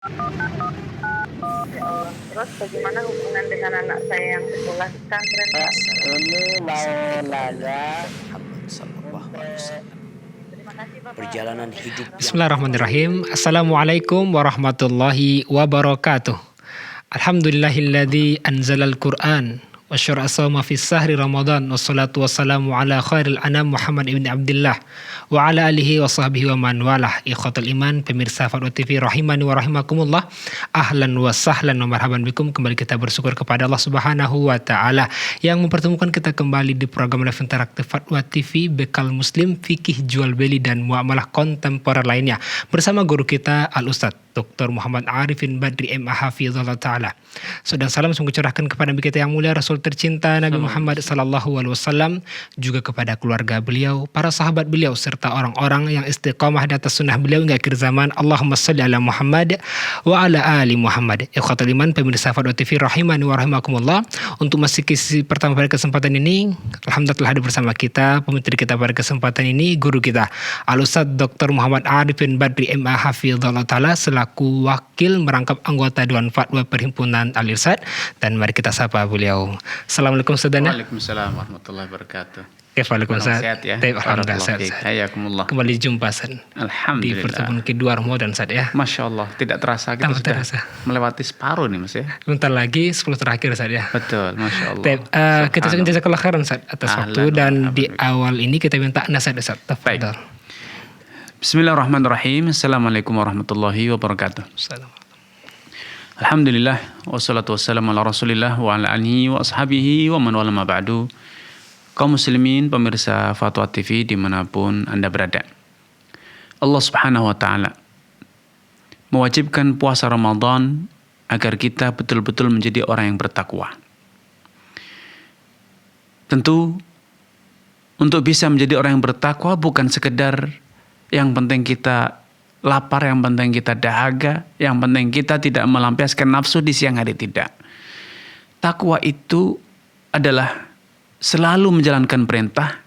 Ya Allah. Terus bagaimana hubungan dengan anak saya yang sekolah di pesantren, Pak? Ini mau nanya Muhammad sallallahu alaihi wasallam. Terima kasih, Bapak. Perjalanan hidup yang Bismillahirrahmanirrahim. Assalamualaikum warahmatullahi wabarakatuh. Alhamdulillahilladzi anzalal Qur'an wa syara'a shauma fi sahri Ramadan wassalatu wassalamu ala khairil anam Muhammad ibn Abdullah wa ala alihi wa sahbihi wa man walah. Ikhwatul iman, pemirsa Fatwa TV rahimani wa rahimakumullah. Ahlan wa sahlan wa marhaban bikum. Kembali kita bersyukur kepada Allah Subhanahu wa taala yang mempertemukan kita kembali di program live interaktif Fatwa TV, bekal muslim, fikih, jual beli dan muamalah kontemporer lainnya bersama guru kita Al Ustadz Dr. Muhammad Arifin Badri MA Hafizullah Ta'ala. Saudara salam sungguh curahkan kepada Nabi kita yang mulia, Rasul tercinta Nabi Muhammad Sallallahu Alaihi Wasallam, juga kepada keluarga beliau, para sahabat beliau, serta orang-orang yang istiqamah di atas sunnah beliau hingga akhir zaman. Allahumma salli ala Muhammad wa ala ali Muhammad. Ikhwatul iman, pemirsa Fatwa TV rahimani wa rahimakumullah. Untuk masih sesi pertama pada kesempatan ini, alhamdulillah telah hadir bersama kita pemateri kita pada kesempatan ini, guru kita Al Ustadz Dr. Muhammad Arifin Badri MA Hafizullah Ta'ala selaku wakil merangkap anggota Dewan Fatwa Perhimpunan Al Irsyad, dan mari kita sapa beliau. Assalamualaikum saudara. Waalaikumsalam warahmatullahi wabarakatuh. Waalaikumsalam. Sehat ya. Alhamdulillah sehat. Hayakumullah. Kembali jumpa San di Alhamdulillah. pertemuan kedua Ramadan San ya. Masya Allah, tidak terasa kita Tanpa sudah terasa. melewati separuh nih Mas ya. Bentar lagi 10 terakhir San ya. Betul, Masya Allah. Kita ucapkan jazakallah khairan San atas waktu, Ahlan dan wa di marhaban. awal ini kita minta nasihat Ustaz. Tafadhol. Bismillahirrahmanirrahim. Assalamualaikum warahmatullahi wabarakatuh. Assalamualaikum. Alhamdulillah, wassalatu wassalamu ala rasulillah wa ala alihi wa ashabihi wa man wala ma ba'du. Kaum muslimin, pemirsa Fatwa TV dimanapun Anda berada, Allah subhanahu wa ta'ala mewajibkan puasa Ramadan agar kita betul-betul menjadi orang yang bertakwa. Tentu untuk bisa menjadi orang yang bertakwa bukan sekedar yang penting kita lapar, yang penting kita dahaga, yang penting kita tidak melampiaskan nafsu di siang hari, tidak. Takwa itu adalah selalu menjalankan perintah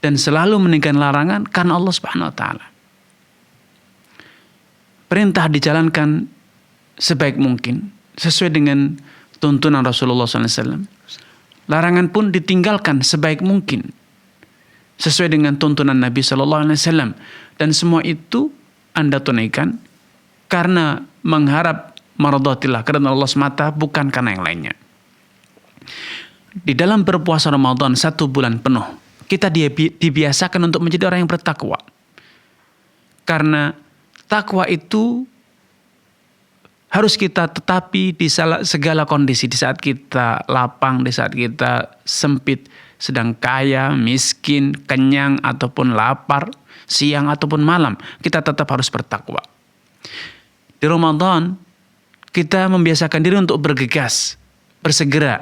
dan selalu meninggalkan larangan karena Allah Subhanahu wa taala. Perintah dijalankan sebaik mungkin sesuai dengan tuntunan Rasulullah SAW. Larangan pun ditinggalkan sebaik mungkin sesuai dengan tuntunan Nabi SAW. Dan semua itu Anda tunaikan karena mengharap maradhatillah, karena Allah semata, bukan karena yang lainnya. Di dalam berpuasa Ramadan 1 bulan penuh, kita dibiasakan untuk menjadi orang yang bertakwa. Karena takwa itu harus kita tetapi di segala kondisi. Di saat kita lapang, di saat kita sempit, sedang kaya, miskin, kenyang ataupun lapar, siang ataupun malam, kita tetap harus bertakwa. Di Ramadan, kita membiasakan diri untuk bergegas, bersegera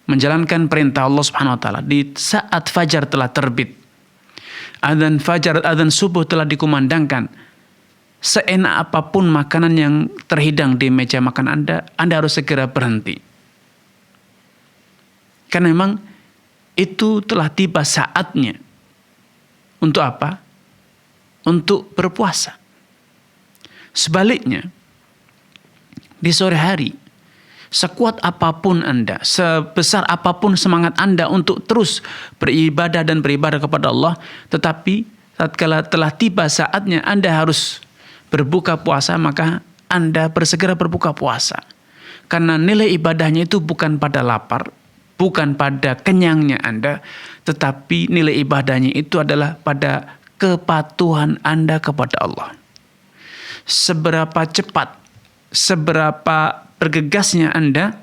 menjalankan perintah Allah Subhanahu wa taala di saat fajar telah terbit. Adzan fajar, adzan subuh telah dikumandangkan. Seenak apapun makanan yang terhidang di meja makan Anda harus segera berhenti. Karena memang itu telah tiba saatnya. Untuk apa? Untuk berpuasa. Sebaliknya, di sore hari, sekuat apapun Anda, sebesar apapun semangat Anda untuk terus beribadah dan beribadah kepada Allah, tetapi tatkala telah tiba saatnya Anda harus berbuka puasa, maka Anda bersegera berbuka puasa. Karena nilai ibadahnya itu bukan pada lapar, bukan pada kenyangnya Anda, tetapi nilai ibadahnya itu adalah pada kepatuhan Anda kepada Allah. Seberapa cepat, seberapa bergegasnya Anda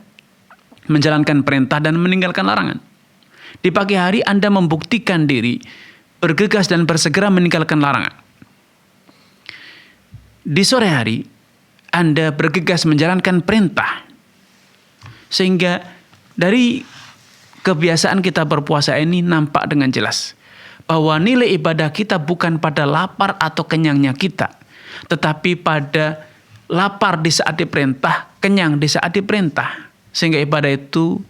menjalankan perintah dan meninggalkan larangan. Di pagi hari Anda membuktikan diri, bergegas dan bersegera meninggalkan larangan. Di sore hari Anda bergegas menjalankan perintah. Sehingga dari kebiasaan kita berpuasa ini nampak dengan jelas bahwa nilai ibadah kita bukan pada lapar atau kenyangnya kita, tetapi pada lapar di saat diperintah, kenyang di saat diperintah. Sehingga ibadah itu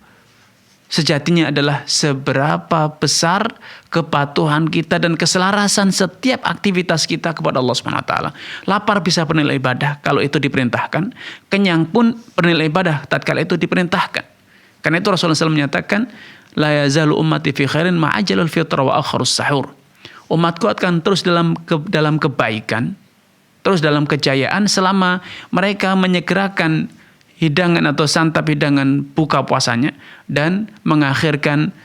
sejatinya adalah seberapa besar kepatuhan kita dan keselarasan setiap aktivitas kita kepada Allah Subhanahu wa taala. Lapar bisa bernilai ibadah kalau itu diperintahkan, kenyang pun bernilai ibadah tatkala itu diperintahkan. Karena itu Rasulullah SAW menyatakan, la yazalu ummati fi khairin ma'ajalul fitra wa akharus sahur. Umatku akan terus dalam kebaikan, terus dalam kejayaan selama mereka menyegerakan hidangan atau santap hidangan buka puasanya dan mengakhirkan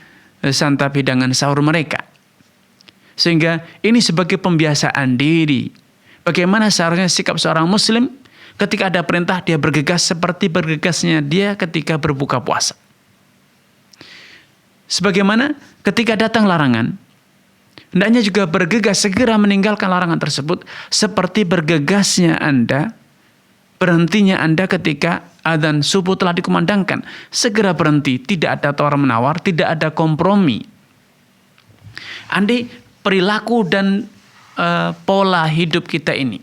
santap hidangan sahur mereka. Sehingga ini sebagai pembiasaan diri. Bagaimana seharusnya sikap seorang muslim ketika ada perintah dia bergegas seperti bergegasnya dia ketika berbuka puasa. Sebagaimana ketika datang larangan, hendaknya juga bergegas segera meninggalkan larangan tersebut seperti bergegasnya Anda, berhentinya Anda ketika adzan subuh telah dikumandangkan. Segera berhenti, tidak ada tawar-menawar, tidak ada kompromi. Andai perilaku dan pola hidup kita ini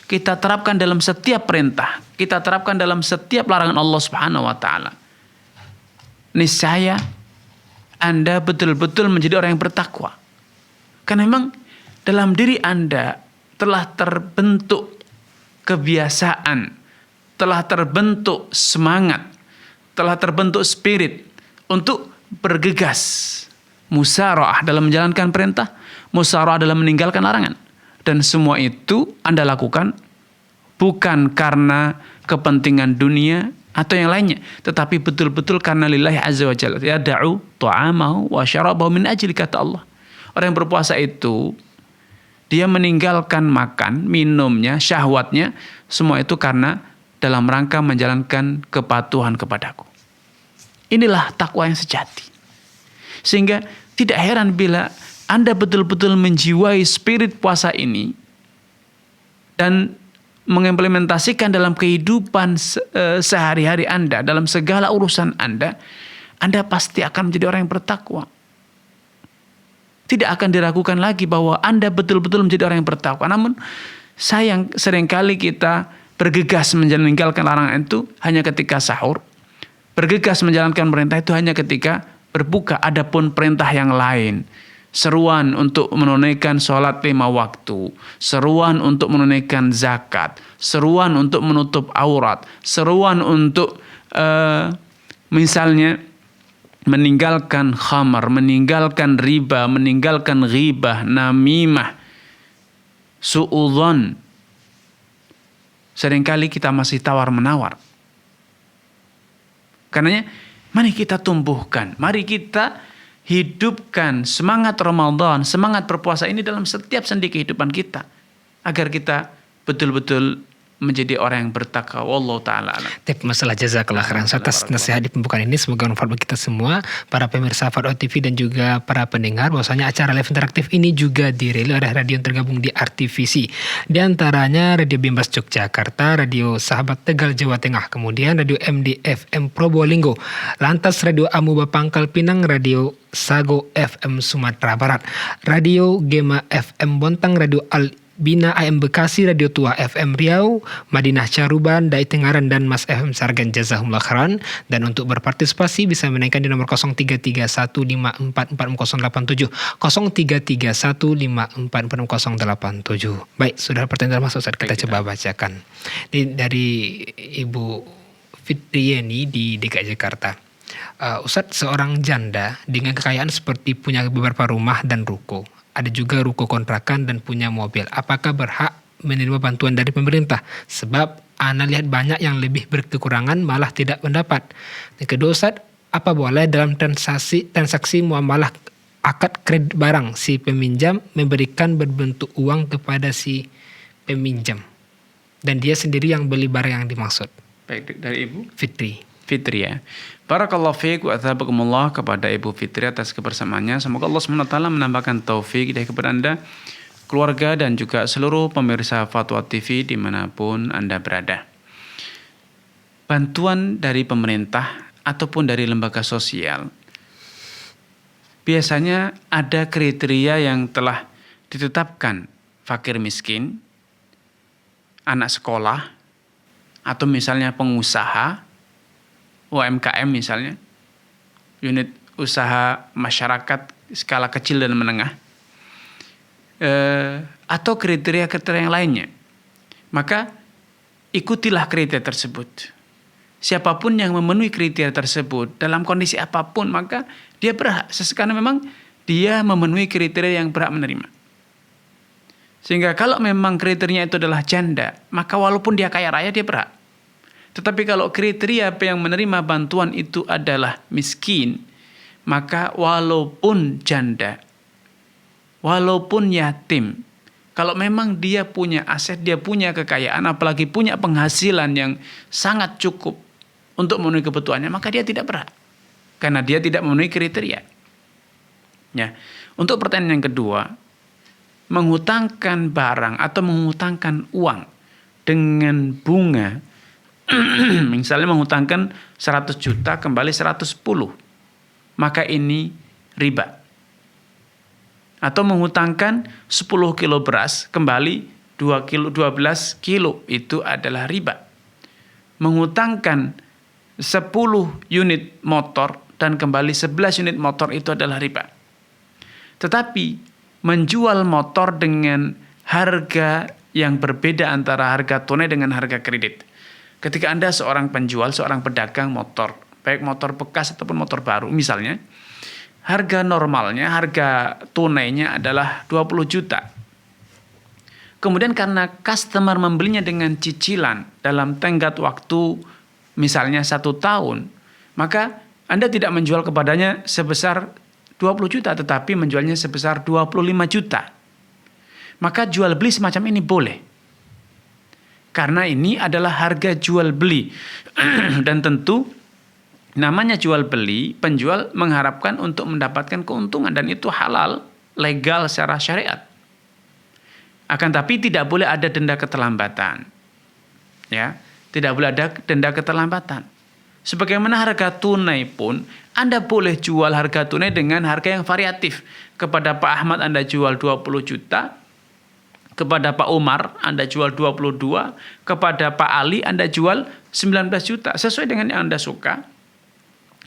kita terapkan dalam setiap perintah, kita terapkan dalam setiap larangan Allah Subhanahu wa taala, niscaya Anda betul-betul menjadi orang yang bertakwa. Karena memang dalam diri Anda telah terbentuk kebiasaan, telah terbentuk semangat, telah terbentuk spirit untuk bergegas. Musara'ah dalam menjalankan perintah, musara'ah dalam meninggalkan larangan. Dan semua itu Anda lakukan bukan karena kepentingan dunia atau yang lainnya, tetapi betul-betul karena lillahi azza wa jalla. Yada'u ta'amahu wa syarabahu min ajli, kata Allah. Orang yang berpuasa itu dia meninggalkan makan, minumnya, syahwatnya, semua itu karena dalam rangka menjalankan kepatuhan kepadaku. Inilah takwa yang sejati. Sehingga tidak heran bila Anda betul-betul menjiwai spirit puasa ini dan mengimplementasikan dalam kehidupan sehari-hari Anda, dalam segala urusan Anda pasti akan menjadi orang yang bertakwa. Tidak akan diragukan lagi bahwa Anda betul-betul menjadi orang yang bertakwa. Namun sayang, seringkali kita bergegas meninggalkan larangan itu hanya ketika sahur. Bergegas menjalankan perintah itu hanya ketika berbuka. Adapun perintah yang lain, seruan untuk menunaikan sholat 5 waktu, seruan untuk menunaikan zakat, seruan untuk menutup aurat, seruan untuk misalnya meninggalkan khamar, meninggalkan riba, meninggalkan ghibah, namimah, su'udzon. Seringkali kita masih tawar-menawar. Karenanya, mari kita tumbuhkan, mari kita hidupkan semangat Ramadan, semangat berpuasa ini dalam setiap sendi kehidupan kita, agar kita betul-betul menjadi orang yang bertakwa. Wallahu taala alam. Tip masalah jazakallah khairan atas nasihat di pembukaan ini, semoga bermanfaat bagi kita semua, para pemirsa Fadwa TV dan juga para pendengar. Bahwasanya acara live interaktif ini juga dirilis oleh radio yang tergabung di RTVC. Di antaranya Radio Bimbas Yogyakarta, Radio Sahabat Tegal Jawa Tengah, kemudian Radio MDFM Probolinggo, lantas Radio Amuba Pangkal Pinang, Radio Sago FM Sumatera Barat, Radio Gema FM Bontang, Radio Bina AM Bekasi, Radio Tua FM Riau, Madinah Caruban, Dai Tengaran, dan Mas FM Sargan. Jazakumullah khairan. Dan untuk berpartisipasi bisa menaikkan di nomor 0331544087, 0331544087. Baik, sudah pertanyaan masuk, saat kita coba bacakan. Ini dari Ibu Fitriani di DKI Jakarta. Ustadz, seorang janda dengan kekayaan seperti punya beberapa rumah dan ruko, ada juga ruko kontrakan dan punya mobil, apakah berhak menerima bantuan dari pemerintah? Sebab ana lihat banyak yang lebih berkekurangan malah tidak mendapat. Yang kedua, Ustaz, apa boleh dalam transaksi muamalah akad kredit barang si peminjam memberikan berbentuk uang kepada si peminjam dan dia sendiri yang beli barang yang dimaksud? Baik, dari Ibu Fitri ya. Barakallahu fiik wa athabakumullah kepada Ibu Fitri atas kebersamaannya. Semoga Allah SWT menambahkan taufik kepada Anda, keluarga, dan juga seluruh pemirsa Fatwa TV dimanapun Anda berada. Bantuan dari pemerintah ataupun dari lembaga sosial biasanya ada kriteria yang telah ditetapkan. Fakir miskin, anak sekolah, atau misalnya pengusaha, UMKM misalnya, unit usaha masyarakat skala kecil dan menengah, atau kriteria-kriteria yang lainnya, maka ikutilah kriteria tersebut. Siapapun yang memenuhi kriteria tersebut dalam kondisi apapun, maka dia berhak, karena memang dia memenuhi kriteria yang berhak menerima. Sehingga kalau memang kriterianya itu adalah janda, maka walaupun dia kaya raya dia berhak. Tetapi kalau kriteria yang menerima bantuan itu adalah miskin, maka walaupun janda, walaupun yatim, kalau memang dia punya aset, dia punya kekayaan, apalagi punya penghasilan yang sangat cukup untuk memenuhi kebutuhannya, maka dia tidak berhak. Karena dia tidak memenuhi kriteria. Ya. Untuk pertanyaan yang kedua, menghutangkan barang atau menghutangkan uang dengan bunga, misalnya menghutangkan 100 juta kembali 110, maka ini riba. Atau menghutangkan 10 kilo beras kembali 12 kilo, itu adalah riba. Menghutangkan 10 unit motor dan kembali 11 unit motor, itu adalah riba. Tetapi menjual motor dengan harga yang berbeda antara harga tunai dengan harga kredit. Ketika Anda seorang penjual, seorang pedagang motor, baik motor bekas ataupun motor baru, misalnya, harga normalnya, harga tunainya adalah 20 juta. Kemudian karena customer membelinya dengan cicilan dalam tenggat waktu misalnya 1 tahun, maka Anda tidak menjual kepadanya sebesar 20 juta, tetapi menjualnya sebesar 25 juta. Maka jual beli semacam ini boleh. Karena ini adalah harga jual beli. Dan tentu namanya jual beli, penjual mengharapkan untuk mendapatkan keuntungan, dan itu halal, legal secara syariat. Akan tapi tidak boleh ada denda keterlambatan. Ya, tidak boleh ada denda keterlambatan. Sebagaimana harga tunai pun, Anda boleh jual harga tunai dengan harga yang variatif. Kepada Pak Ahmad Anda jual 20 juta, kepada Pak Umar Anda jual 22, kepada Pak Ali Anda jual 19 juta. Sesuai dengan yang Anda suka.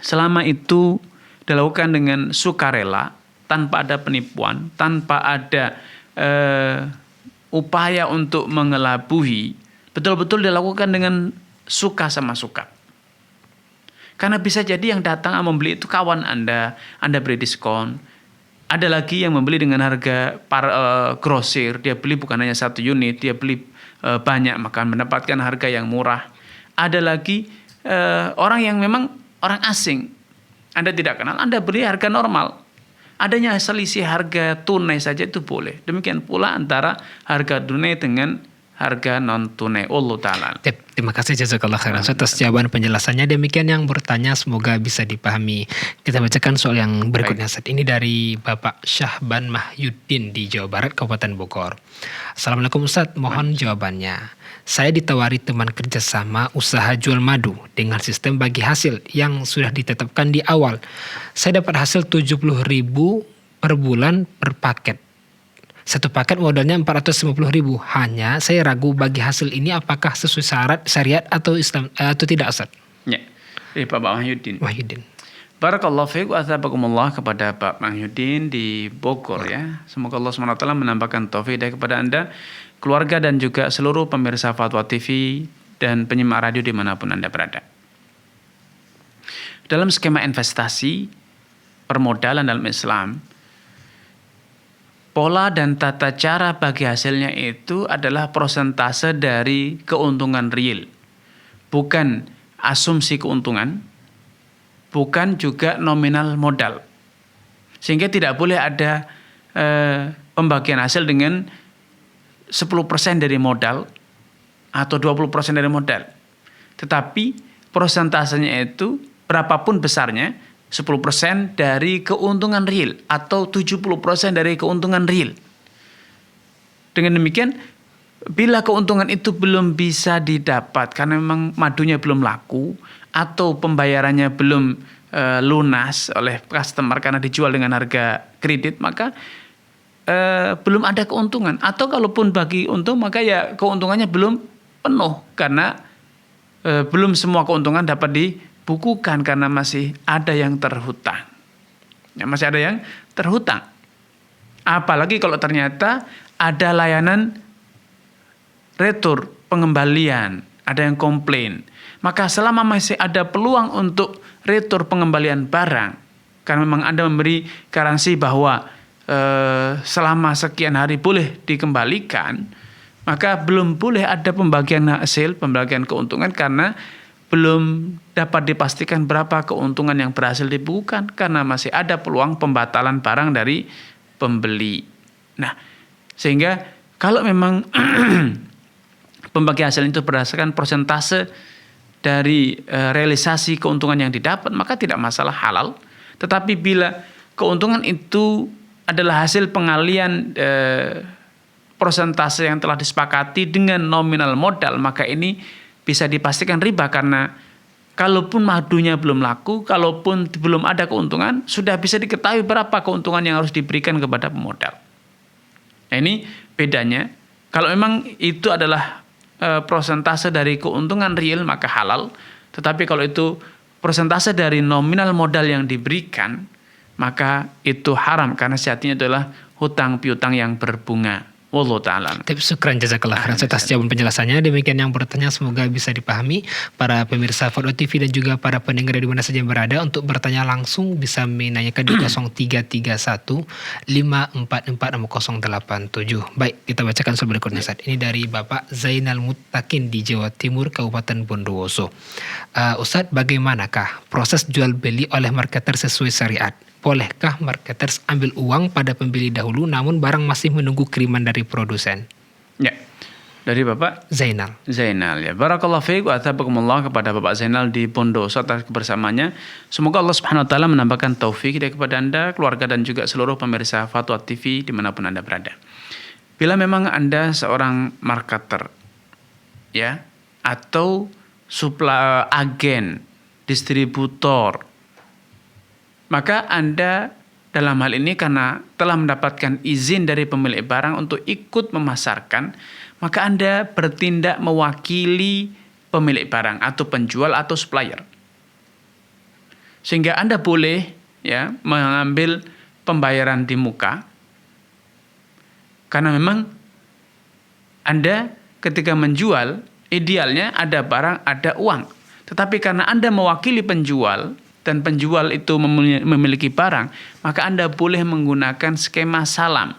Selama itu dilakukan dengan sukarela, tanpa ada penipuan, tanpa ada upaya untuk mengelabuhi, betul-betul dilakukan dengan suka sama suka. Karena bisa jadi yang datang membeli itu kawan Anda beri diskon. Ada lagi yang membeli dengan harga grosir, dia beli bukan hanya 1 unit, dia beli banyak, maka mendapatkan harga yang murah. Ada lagi orang yang memang orang asing, Anda tidak kenal, Anda beli harga normal. Adanya selisih harga tunai saja itu boleh. Demikian pula antara harga tunai dengan harga non tunai. Allah Ta'ala. Terima kasih jazakallah khairan atas jawaban penjelasannya. Demikian yang bertanya, semoga bisa dipahami. Kita bacakan soal yang berikutnya. Saat ini dari Bapak Syahban Mahyuddin di Jawa Barat, Kabupaten Bogor. Assalamualaikum Ustaz, mohon jawabannya. Saya ditawari teman kerjasama usaha jual madu dengan sistem bagi hasil yang sudah ditetapkan di awal. Saya dapat hasil 70.000 per bulan per paket. Satu paket modalnya 450.000. Hanya saya ragu bagi hasil ini apakah sesuai syarat syariat atau Islam atau tidak, Ustaz? Ya. Bapak Mahyuddin. Barakallahu fiik wa athabakumullah kepada Pak Mahyuddin di Bogor ya. Semoga Allah SWT menambahkan taufik kepada Anda, keluarga, dan juga seluruh pemirsa Fatwa TV dan penyimak radio dimanapun Anda berada. Dalam skema investasi permodalan dalam Islam, pola dan tata cara bagi hasilnya itu adalah persentase dari keuntungan real. Bukan asumsi keuntungan, bukan juga nominal modal. Sehingga tidak boleh ada pembagian hasil dengan 10% dari modal atau 20% dari modal. Tetapi persentasenya itu berapapun besarnya, 10% dari keuntungan real atau 70% dari keuntungan real. Dengan demikian, bila keuntungan itu belum bisa didapat karena memang madunya belum laku atau pembayarannya belum lunas oleh customer karena dijual dengan harga kredit, maka belum ada keuntungan. Atau kalaupun bagi untung, maka ya keuntungannya belum penuh karena belum semua keuntungan dapat dibukukan karena masih ada yang terhutang. Ya, masih ada yang terhutang. Apalagi kalau ternyata ada layanan retur, pengembalian, ada yang komplain. Maka selama masih ada peluang untuk retur pengembalian barang, karena memang Anda memberi garansi bahwa selama sekian hari boleh dikembalikan, maka belum boleh ada pembagian hasil, pembagian keuntungan karena belum dapat dipastikan berapa keuntungan yang berhasil dibukukan karena masih ada peluang pembatalan barang dari pembeli. Nah, sehingga kalau memang pembagian hasil itu berdasarkan persentase dari realisasi keuntungan yang didapat, maka tidak masalah, halal. Tetapi bila keuntungan itu adalah hasil pengalian persentase yang telah disepakati dengan nominal modal, maka ini bisa dipastikan riba karena kalaupun madunya belum laku, kalaupun belum ada keuntungan, sudah bisa diketahui berapa keuntungan yang harus diberikan kepada pemodal. Nah, ini bedanya. Kalau memang itu adalah persentase dari keuntungan real, maka halal. Tetapi kalau itu persentase dari nominal modal yang diberikan, maka itu haram karena sejatinya adalah hutang piutang yang berbunga. Wallahu ta'ala. Syukran jazakallah khairan atas jawaban penjelasannya. Demikian yang bertanya, semoga bisa dipahami para pemirsa Fadwa TV dan juga para pendengar di mana saja yang berada. Untuk bertanya langsung bisa menanyakan di 0331 544 6087. Baik, kita bacakan soal berikutnya Ustaz. Ini dari Bapak Zainal Muttaqin di Jawa Timur, Kabupaten Bondowoso. Ustaz, bagaimanakah proses jual beli oleh marketer sesuai syariat? Bolehkah marketers ambil uang pada pembeli dahulu namun barang masih menunggu kiriman dari produsen? Ya. Dari Bapak Zainal ya. Barakallahu fiik wa athabakumullah kepada Bapak Zainal di Bondowoso atas kebersamaannya. Semoga Allah Subhanahu wa taala menambahkan taufik kepada Anda, keluarga dan juga seluruh pemirsa Fatwa TV dimanapun Anda berada. Bila memang Anda seorang marketer ya atau agen, distributor, maka Anda dalam hal ini karena telah mendapatkan izin dari pemilik barang untuk ikut memasarkan, maka Anda bertindak mewakili pemilik barang atau penjual atau supplier. Sehingga Anda boleh ya mengambil pembayaran di muka. Karena memang Anda ketika menjual idealnya ada barang, ada uang. Tetapi karena Anda mewakili penjual dan penjual itu memiliki barang, maka Anda boleh menggunakan skema salam.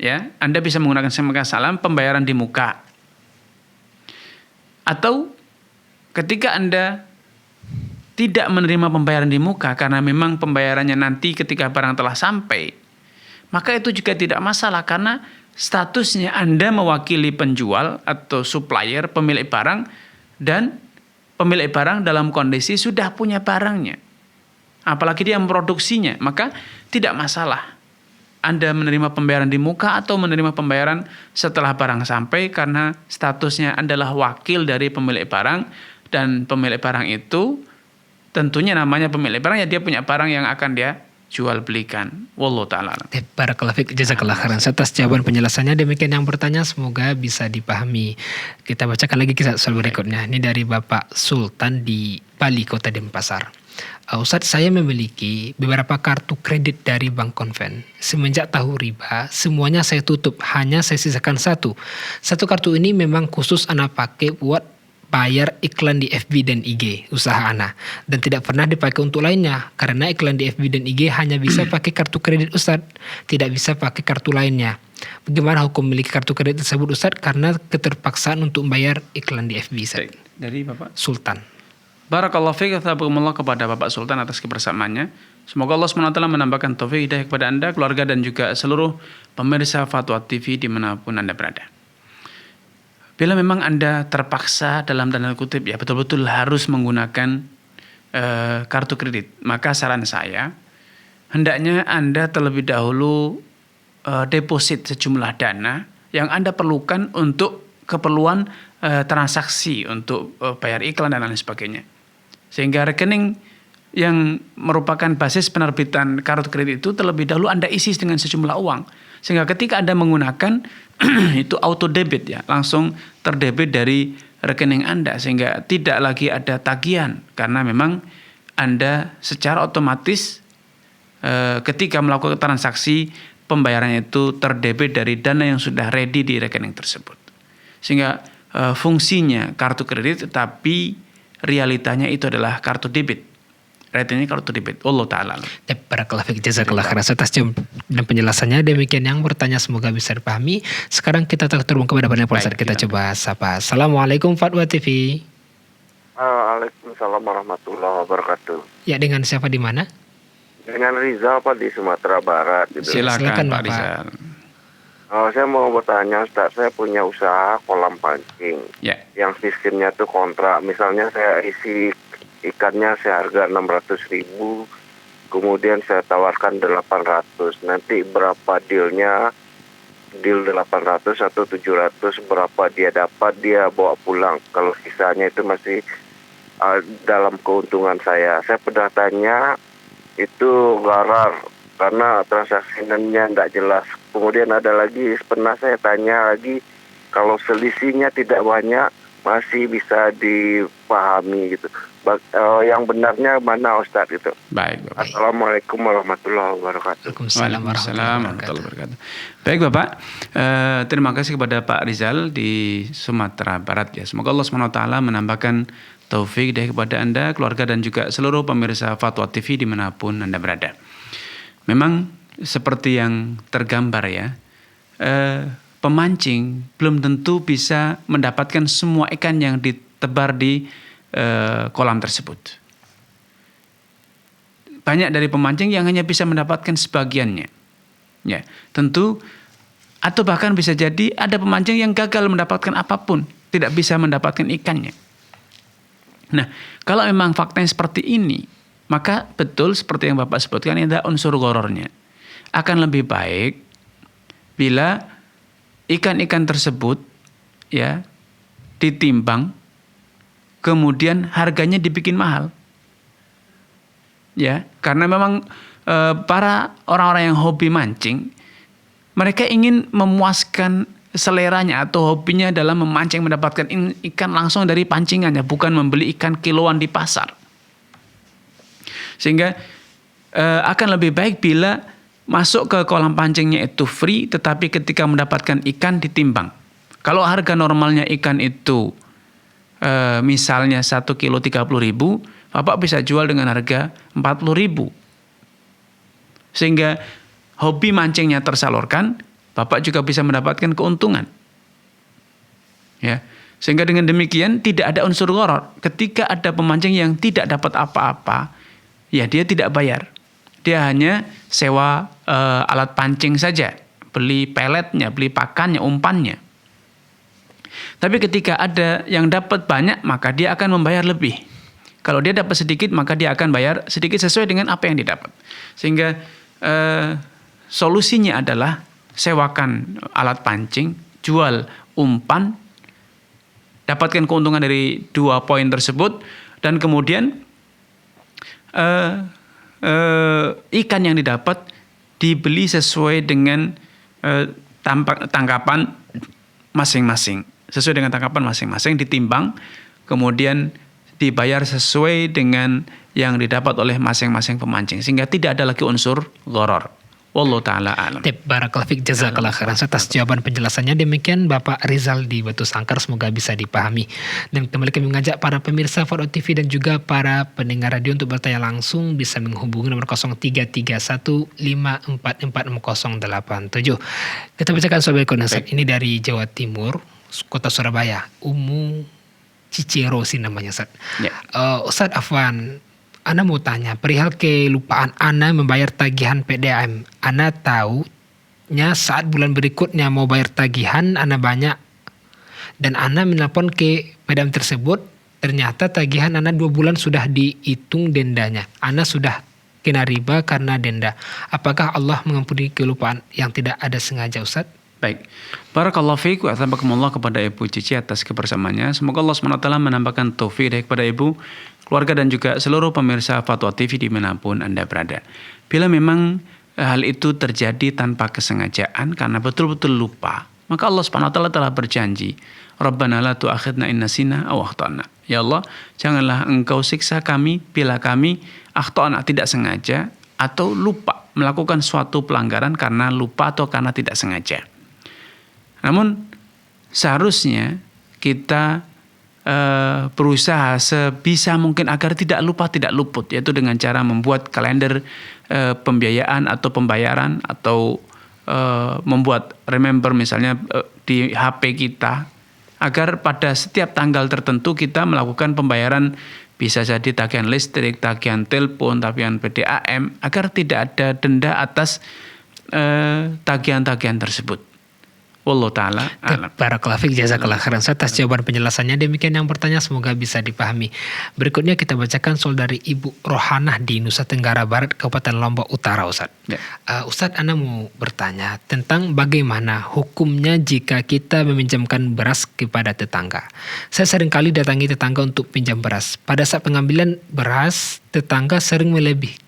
Ya, Anda bisa menggunakan skema salam pembayaran di muka. Atau ketika Anda tidak menerima pembayaran di muka karena memang pembayarannya nanti ketika barang telah sampai, maka itu juga tidak masalah karena statusnya Anda mewakili penjual atau supplier, pemilik barang, dan pemilik barang dalam kondisi sudah punya barangnya. Apalagi dia memproduksinya, maka tidak masalah Anda menerima pembayaran di muka atau menerima pembayaran setelah barang sampai karena statusnya adalah wakil dari pemilik barang dan pemilik barang itu tentunya namanya pemilik barang ya dia punya barang yang akan dia jual belikan. Wallahu ta'ala. Barakallahu fiik, jazakallah khairan atas jawaban penjelasannya. Demikian yang bertanya, semoga bisa dipahami. Kita bacakan lagi kisah soal berikutnya. Ini dari Bapak Sultan di Bali, Kota Denpasar. Ustadz, saya memiliki beberapa kartu kredit dari Bank Konven. Semenjak tahu riba, semuanya saya tutup. Hanya saya sisakan satu. Satu kartu ini memang khusus anak pakai buat bayar iklan di FB dan IG usaha Ana dan tidak pernah dipakai untuk lainnya karena iklan di FB dan IG hanya bisa pakai kartu kredit Ustadz, tidak bisa pakai kartu lainnya. Bagaimana hukum memiliki kartu kredit tersebut Ustadz karena keterpaksaan untuk membayar iklan di FB Ustadz? Dari Bapak Sultan. Barakallahu fiik kepada Bapak Sultan atas kebersamaannya. Semoga Allah SWT menambahkan taufik hidayah kepada Anda, keluarga dan juga seluruh pemirsa Fatwa TV dimanapun Anda berada. Bila memang Anda terpaksa dalam tanda kutip ya betul-betul harus menggunakan kartu kredit, maka saran saya hendaknya Anda terlebih dahulu deposit sejumlah dana yang Anda perlukan untuk keperluan transaksi untuk bayar iklan dan lain sebagainya. Sehingga rekening yang merupakan basis penerbitan kartu kredit itu terlebih dahulu Anda isi dengan sejumlah uang. Sehingga ketika Anda menggunakan itu auto debit ya, langsung terdebit dari rekening Anda sehingga tidak lagi ada tagihan karena memang Anda secara otomatis ketika melakukan transaksi pembayarannya itu terdebit dari dana yang sudah ready di rekening tersebut. Sehingga fungsinya kartu kredit tetapi realitanya itu adalah kartu debit. Ratingnya kartu debit. Allah Ta'ala. Barakallahu fiik, jazakallah khairan atas jawab dan penjelasannya. Demikian yang bertanya semoga bisa dipahami. Sekarang kita terhubung kepada penanya Ustaz. Kita coba sapa. Assalamualaikum Fatwa TV. Waalaikumsalam warahmatullahi wabarakatuh. Ya, dengan siapa di mana? Dengan Rizal Pak di Sumatera Barat gitu. Silakan Pak Bapak. Rizal. Saya mau bertanya Ustaz, saya punya usaha kolam pancing. Ya. Yang sistemnya tuh kontrak. Misalnya saya isi ikannya seharga 600.000, kemudian saya tawarkan 800. Nanti berapa dealnya? Deal 800 atau 700, berapa dia dapat dia bawa pulang. Kalau sisanya itu masih dalam keuntungan saya. Saya pernah tanya itu gharar karena transaksinya tidak jelas. Kemudian ada lagi pernah saya tanya lagi kalau selisihnya tidak banyak masih bisa dipahami gitu. Yang benarnya mana Ustaz itu? Baik Bapak. Assalamualaikum warahmatullahi wabarakatuh. Waalaikumsalam warahmatullahi wabarakatuh. Baik Bapak, terima kasih kepada Pak Rizal di Sumatera Barat ya. Semoga Allah SWT menambahkan taufik kepada Anda, keluarga dan juga seluruh pemirsa Fatwa TV dimanapun Anda berada. Memang seperti yang tergambar ya, pemancing belum tentu bisa mendapatkan semua ikan yang ditebar di kolam tersebut. Banyak dari pemancing yang hanya bisa mendapatkan sebagiannya. Ya, tentu atau bahkan bisa jadi ada pemancing yang gagal mendapatkan apapun, tidak bisa mendapatkan ikannya. Nah, kalau memang faktanya seperti ini, maka betul seperti yang Bapak sebutkan ada unsur ghorornya. Akan lebih baik bila ikan-ikan tersebut ya ditimbang kemudian harganya dibikin mahal. Ya, karena memang para orang-orang yang hobi mancing mereka ingin memuaskan seleranya atau hobinya dalam memancing mendapatkan ikan langsung dari pancingannya, bukan membeli ikan kiloan di pasar. Sehingga akan lebih baik bila masuk ke kolam pancingnya itu free, tetapi ketika mendapatkan ikan ditimbang. Kalau harga normalnya ikan itu misalnya 1 kilo 30.000, Bapak bisa jual dengan harga 40.000. Sehingga hobi mancingnya tersalurkan, Bapak juga bisa mendapatkan keuntungan. Ya. Sehingga dengan demikian tidak ada unsur gharar. Ketika ada pemancing yang tidak dapat apa-apa, ya dia tidak bayar. Dia hanya sewa alat pancing saja, beli peletnya, beli pakannya, umpannya. Tapi ketika ada yang dapat banyak, maka dia akan membayar lebih. Kalau dia dapat sedikit, maka dia akan bayar sedikit sesuai dengan apa yang didapat. Sehingga solusinya adalah sewakan alat pancing, jual umpan, dapatkan keuntungan dari 2 poin tersebut, dan kemudian ikan yang didapat dibeli sesuai dengan tangkapan masing-masing. Sesuai dengan tangkapan masing-masing ditimbang, kemudian dibayar sesuai dengan yang didapat oleh masing-masing pemancing, sehingga tidak ada lagi unsur gharar. Wallahu taala alam. Barakallahu fiik, jazakallah khairan atas jawaban penjelasannya. Demikian Bapak Rizal di Batu Sangkar, semoga bisa dipahami. Dan kembali kami mengajak para pemirsa Fatwa TV dan juga para pendengar radio untuk bertanya langsung, bisa menghubungi nomor 0331544087. Kita bacakan sobat kondensat ini dari Jawa Timur, Kota Surabaya, Umu Cicero sih namanya Ustaz. Ya. Ustaz Afwan, Ana mau tanya perihal kelupaan Ana membayar tagihan PDAM. Ana tahunya saat bulan berikutnya mau bayar tagihan Ana banyak, dan Ana menelpon ke PDAM tersebut, ternyata tagihan Ana 2 bulan sudah dihitung dendanya. Ana sudah kena riba karena denda. Apakah Allah mengampuni kelupaan yang tidak ada sengaja Ustaz? Baik. Barakallahu fiik wa tabarakallah kepada Ibu Cici atas kebersamaannya. Semoga Allah SWT menambahkan taufik kepada Ibu, keluarga dan juga seluruh pemirsa Fatwa TV dimanapun Anda berada. Bila memang hal itu terjadi tanpa kesengajaan karena betul-betul lupa, maka Allah SWT telah berjanji, Rabbana la tu'akhidna in nasina aw akhtana. Ya Allah, janganlah Engkau siksa kami bila kami akhtana, tidak sengaja, atau lupa melakukan suatu pelanggaran karena lupa atau karena tidak sengaja. Namun seharusnya kita berusaha sebisa mungkin agar tidak lupa, tidak luput, yaitu dengan cara membuat kalender pembiayaan atau pembayaran, atau membuat remember misalnya di HP kita, agar pada setiap tanggal tertentu kita melakukan pembayaran, bisa jadi tagihan listrik, tagihan telepon, tagihan PDAM, agar tidak ada denda atas tagihan-tagihan tersebut. Wallahu ta'ala alam. Barakallahu fiik, jazakallah khairan atas jawaban penjelasannya. Demikian yang bertanya, semoga bisa dipahami. Berikutnya kita bacakan soal dari Ibu Rohanah di Nusa Tenggara Barat, Kabupaten Lombok Utara, Ustaz. Ya. Ustaz, Ana mau bertanya tentang bagaimana hukumnya jika kita meminjamkan beras kepada tetangga. Saya seringkali datangi tetangga untuk pinjam beras. Pada saat pengambilan beras, tetangga sering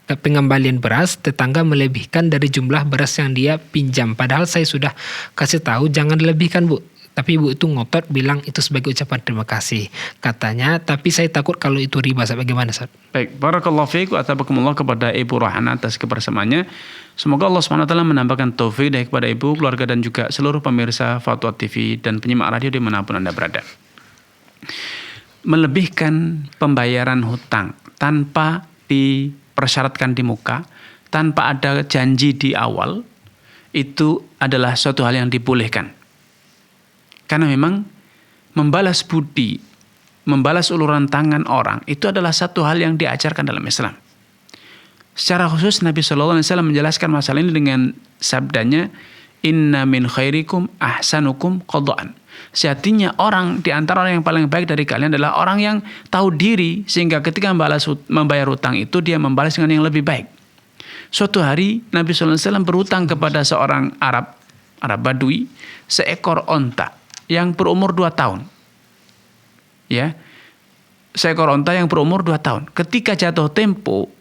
pengembalian beras, tetangga melebihkan dari jumlah beras yang dia pinjam. Padahal saya sudah kasih tahu jangan dilebihkan, Bu. Tapi ibu itu ngotot bilang itu sebagai ucapan terima kasih. Katanya, tapi saya takut kalau itu riba. Bagaimana, Ustaz? Baik, barakallahu fiikum wa atabakumullah kepada Ibu Rohana atas kebersamaannya. Semoga Allah SWT menambahkan taufik dari kepada ibu, keluarga, dan juga seluruh pemirsa Fatwa TV dan penyimak radio dimanapun Anda berada. Melebihkan pembayaran hutang tanpa dipersyaratkan di muka, tanpa ada janji di awal, itu adalah suatu hal yang dibolehkan. Karena memang membalas budi, membalas uluran tangan orang, itu adalah satu hal yang diajarkan dalam Islam. Secara khusus Nabi SAW menjelaskan masalah ini dengan sabdanya, Inna min khairikum ahsanukum qada'an. Sejatinya orang di antara orang yang paling baik dari kalian adalah orang yang tahu diri, sehingga ketika membayar hutang itu dia membalas dengan yang lebih baik. Suatu hari Nabi SAW berhutang kepada seorang Arab Badui seekor onta yang berumur 2 tahun. Ya, seekor onta yang berumur 2 tahun. Ketika jatuh tempo,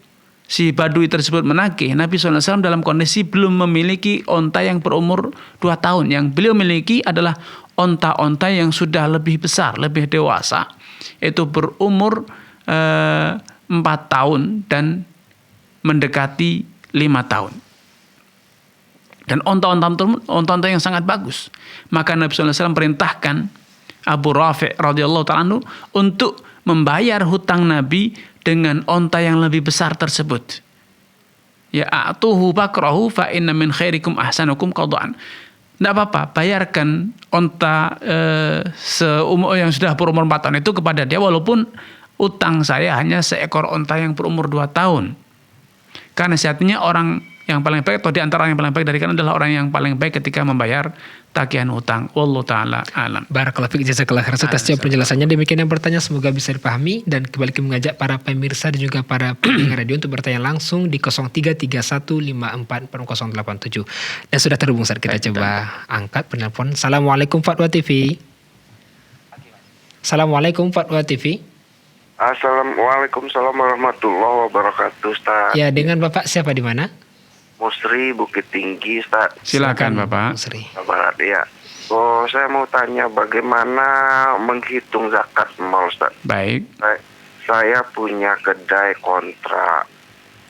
si Badui tersebut menagih, Nabi SAW dalam kondisi belum memiliki onta yang berumur 2 tahun. Yang beliau miliki adalah onta-onta yang sudah lebih besar, lebih dewasa, itu berumur 4 tahun dan mendekati 5 tahun. Dan onta-onta yang sangat bagus. Maka Nabi SAW perintahkan Abu Rafi' radhiyallahu ta'ala anhu untuk membayar hutang Nabi dengan onta yang lebih besar tersebut. Ya a'tuhu bakrahu fa inna min khairikum ahsanukum qada'an. Tidak apa-apa, bayarkan onta yang sudah berumur 4 tahun itu kepada dia, walaupun utang saya hanya seekor onta yang berumur 2 tahun. Karena sejatinya orang yang paling baik, atau di antara orang yang paling baik dari kalian adalah orang yang paling baik ketika membayar tagihan hutang. Wallahu ta'ala alam. Barakallahu fiik, jazakallah khairan atas penjelasannya. Demikian yang bertanya, semoga bisa dipahami. Dan kembali mengajak para pemirsa dan juga para pendengar radio untuk bertanya langsung di 0331544087. Dan sudah terhubung, saat kita coba angkat penelpon. Assalamualaikum Fatwa TV. Assalamualaikum Fatwa TV. Assalamualaikum warahmatullahi wabarakatuh, Ustaz. Ya, dengan Bapak siapa di mana? Musri, Bukit Tinggi, Ustaz. Silakan Bapak. Musri. Barat, ya. Saya mau tanya bagaimana menghitung zakat mal, Ustaz. Baik. Saya punya kedai kontrak.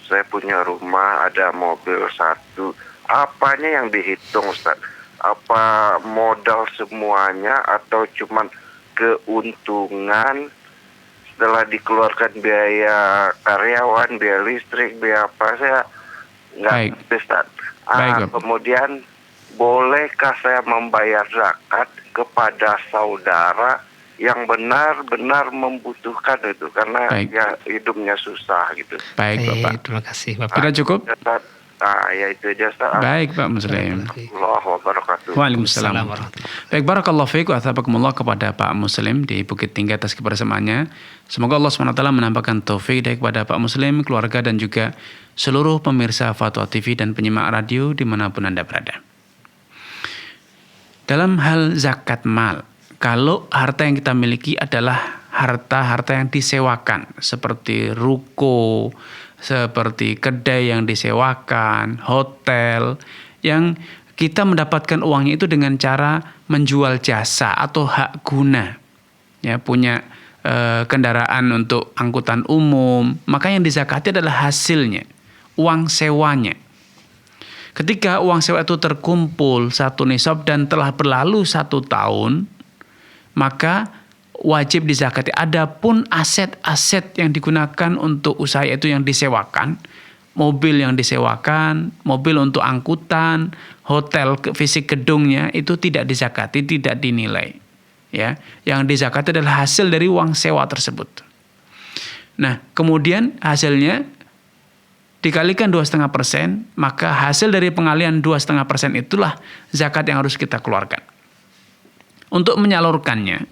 Saya punya rumah, ada mobil 1. Apanya yang dihitung, Ustaz? Apa modal semuanya atau cuman keuntungan setelah dikeluarkan biaya karyawan, biaya listrik, biaya apa? Saya nggak ngerti, Ustaz. Kemudian bolehkah saya membayar zakat kepada saudara yang benar-benar membutuhkan itu karena ya hidupnya susah gitu. Baik Bapak. Terima kasih Bapak. Sudah cukup? Ya itu aja, Ustaz. Baik Pak Muslim. Allahu wabarakatuh. Waalaikumsalam. Baik, barakallahu fiikum wa athabakumullah kepada Pak Muslim di Bukit Tinggi atas kebersamaannya. Semoga Allah SWT menambahkan taufik dari kepada Pak Muslim, keluarga, dan juga seluruh pemirsa Fatwa TV dan penyimak radio dimanapun Anda berada. Dalam hal zakat mal, kalau harta yang kita miliki adalah harta-harta yang disewakan, seperti ruko, seperti kedai yang disewakan, hotel, yang kita mendapatkan uangnya itu dengan cara menjual jasa atau hak guna. Ya, punya kendaraan untuk angkutan umum, maka yang dizakati adalah hasilnya, uang sewanya. Ketika uang sewa itu terkumpul 1 nisab dan telah berlalu 1 tahun, maka wajib dizakati. Adapun aset-aset yang digunakan untuk usaha itu yang disewakan, mobil yang disewakan, mobil untuk angkutan, hotel, fisik gedungnya itu tidak dizakati, tidak dinilai. Ya, yang dizakati adalah hasil dari uang sewa tersebut. Nah, kemudian hasilnya dikalikan 2,5%, maka hasil dari pengalian 2,5% itulah zakat yang harus kita keluarkan. Untuk menyalurkannya,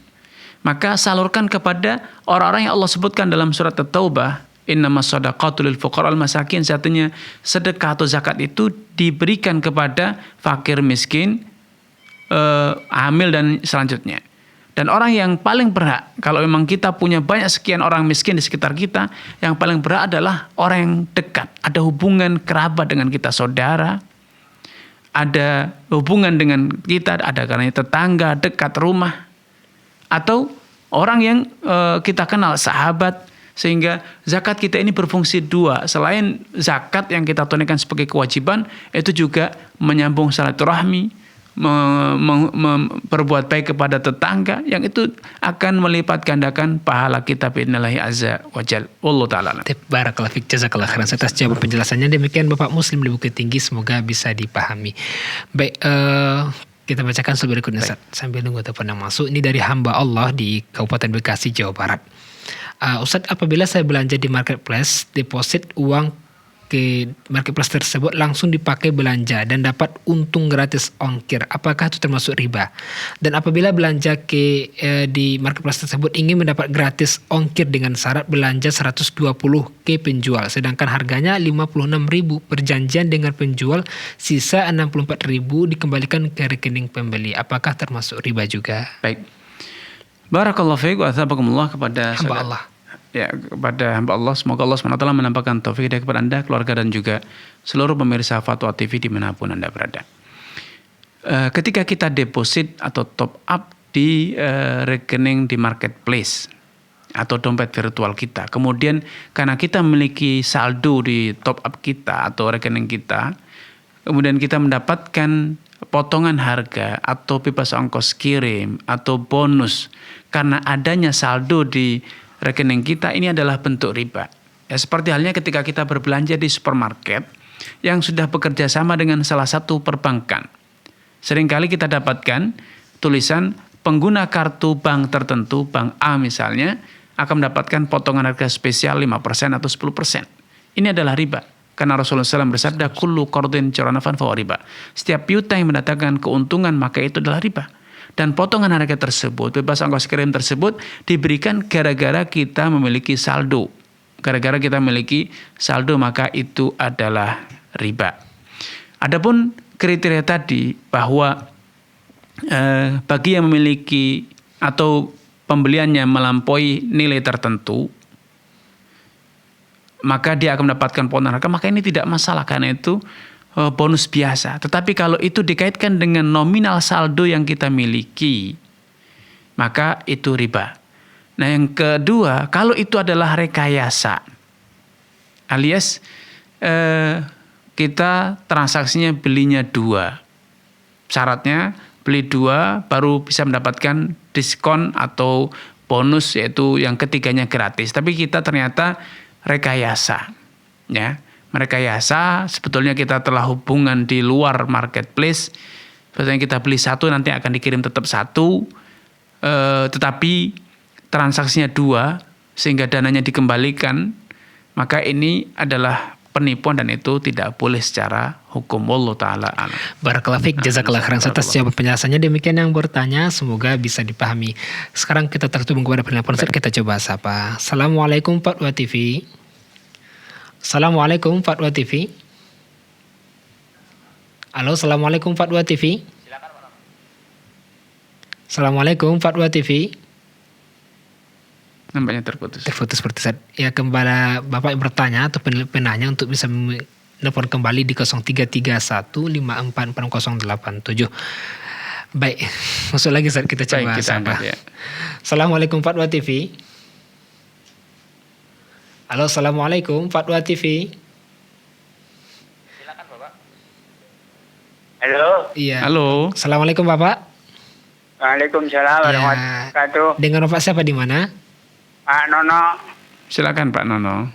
maka salurkan kepada orang-orang yang Allah sebutkan dalam surat At-Taubah, innamas shadaqatu lil fuqara wal masakin. Artinya sedekah atau zakat itu diberikan kepada fakir, miskin, hamil dan selanjutnya. Dan orang yang paling berhak, kalau memang kita punya banyak sekian orang miskin di sekitar kita, yang paling berhak adalah orang yang dekat, ada hubungan kerabat dengan kita, saudara, ada hubungan dengan kita, ada karena tetangga, dekat rumah, atau orang yang kita kenal, sahabat. Sehingga zakat kita ini berfungsi 2. Selain zakat yang kita tunaikan sebagai kewajiban, itu juga menyambung silaturahmi, berbuat baik kepada tetangga, yang itu akan melipat gandakan pahala kita biidznillah azza wajal. Wallahu taala. Barakallahu fik, jazakallahu khairan atas jawaban penjelasannya. Demikian Bapak Muslim di Bukit Tinggi, semoga bisa dipahami. Baik, kita bacakan berikutnya Ustaz, sambil nunggu telepon yang masuk. Ini dari hamba Allah di Kabupaten Bekasi, Jawa Barat. Ustaz, apabila saya belanja di marketplace, deposit uang ke marketplace tersebut langsung dipakai belanja dan dapat untung gratis ongkir, apakah itu termasuk riba? Dan apabila belanja di marketplace tersebut ingin mendapat gratis ongkir dengan syarat belanja 120 ke penjual, sedangkan harganya 56.000, perjanjian dengan penjual, sisa 64.000 dikembalikan ke rekening pembeli, apakah termasuk riba juga? Baik. Barakallahu fiik wa athabakumullah kepada hamba Allah. Ya, kepada hamba Allah, semoga Allah SWT menampakkan taufik hidayah kepada Anda, keluarga, dan juga seluruh pemirsa Fatwa TV dimanapun Anda berada. Ketika kita deposit atau top up di rekening di marketplace atau dompet virtual kita, kemudian karena kita memiliki saldo di top up kita atau rekening kita, kemudian kita mendapatkan potongan harga atau bebas ongkos kirim atau bonus karena adanya saldo di rekening kita, ini adalah bentuk riba. Ya, seperti halnya ketika kita berbelanja di supermarket yang sudah bekerja sama dengan salah satu perbankan. Seringkali kita dapatkan tulisan pengguna kartu bank tertentu, bank A misalnya, akan mendapatkan potongan harga spesial 5% atau 10%. Ini adalah riba. Karena Rasulullah SAW bersabda, kullu qardin jaranafan fahuwa riba. Setiap piutang yang mendatangkan keuntungan, maka itu adalah riba. Dan potongan harga tersebut, bebas ongkos kirim tersebut diberikan gara-gara kita memiliki saldo. Gara-gara kita memiliki saldo, maka itu adalah riba. Adapun kriteria tadi bahwa bagi yang memiliki atau pembeliannya melampaui nilai tertentu, maka dia akan mendapatkan potongan harga, maka ini tidak masalah karena itu bonus biasa. Tetapi kalau itu dikaitkan dengan nominal saldo yang kita miliki, maka itu riba. Nah, yang kedua, kalau itu adalah rekayasa, alias kita transaksinya belinya 2. Syaratnya beli 2 baru bisa mendapatkan diskon atau bonus, yaitu yang ketiganya gratis. Tapi kita ternyata rekayasa, ya. Merekayasa, sebetulnya kita telah hubungan di luar marketplace. Sebetulnya kita beli 1, nanti akan dikirim tetap 1, tetapi transaksinya 2, sehingga dananya dikembalikan. Maka ini adalah penipuan dan itu tidak boleh secara hukum. Wallahu ta'ala a'lam. Barakallahu fik, jazakallahu khairan atas jawaban penjelasannya. Demikian yang bertanya, semoga bisa dipahami. Sekarang kita terhubung kepada penelpon, kita coba sapa. Assalamualaikum Fatwa TV. Assalamualaikum Fatwa TV. Halo, Assalamualaikum Fatwa TV. Assalamualaikum Fatwa TV. Nampaknya terputus. Terputus seperti saat. Ya, kepada Bapak yang bertanya atau penanya untuk bisa Telepon kembali di 0331544087. Baik, masuk lagi Ustaz, kita coba Baik, kita sapa. angkat ya. Assalamualaikum Fatwa TV. Halo, Assalamualaikum Fatwa TV. Halo. Iya. Halo. Assalamualaikum Bapak. Waalaikumsalam warahmatullahi Ya, wabarakatuh. dengan Bapak siapa di mana? Pak Nono. Silakan Pak Nono.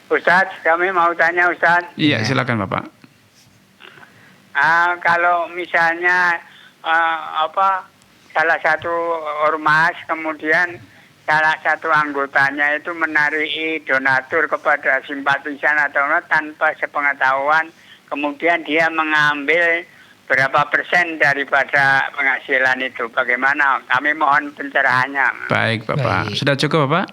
Ustadz, kami mau tanya Ustadz. Iya, Ya. silakan Bapak. Kalau misalnya salah satu ormas kemudian salah satu anggotanya itu menarik donatur kepada simpatisan atau tanpa sepengetahuan, kemudian dia mengambil berapa persen daripada penghasilan itu, bagaimana? Kami mohon pencerahannya. Baik Bapak. Baik. Sudah cukup Bapak?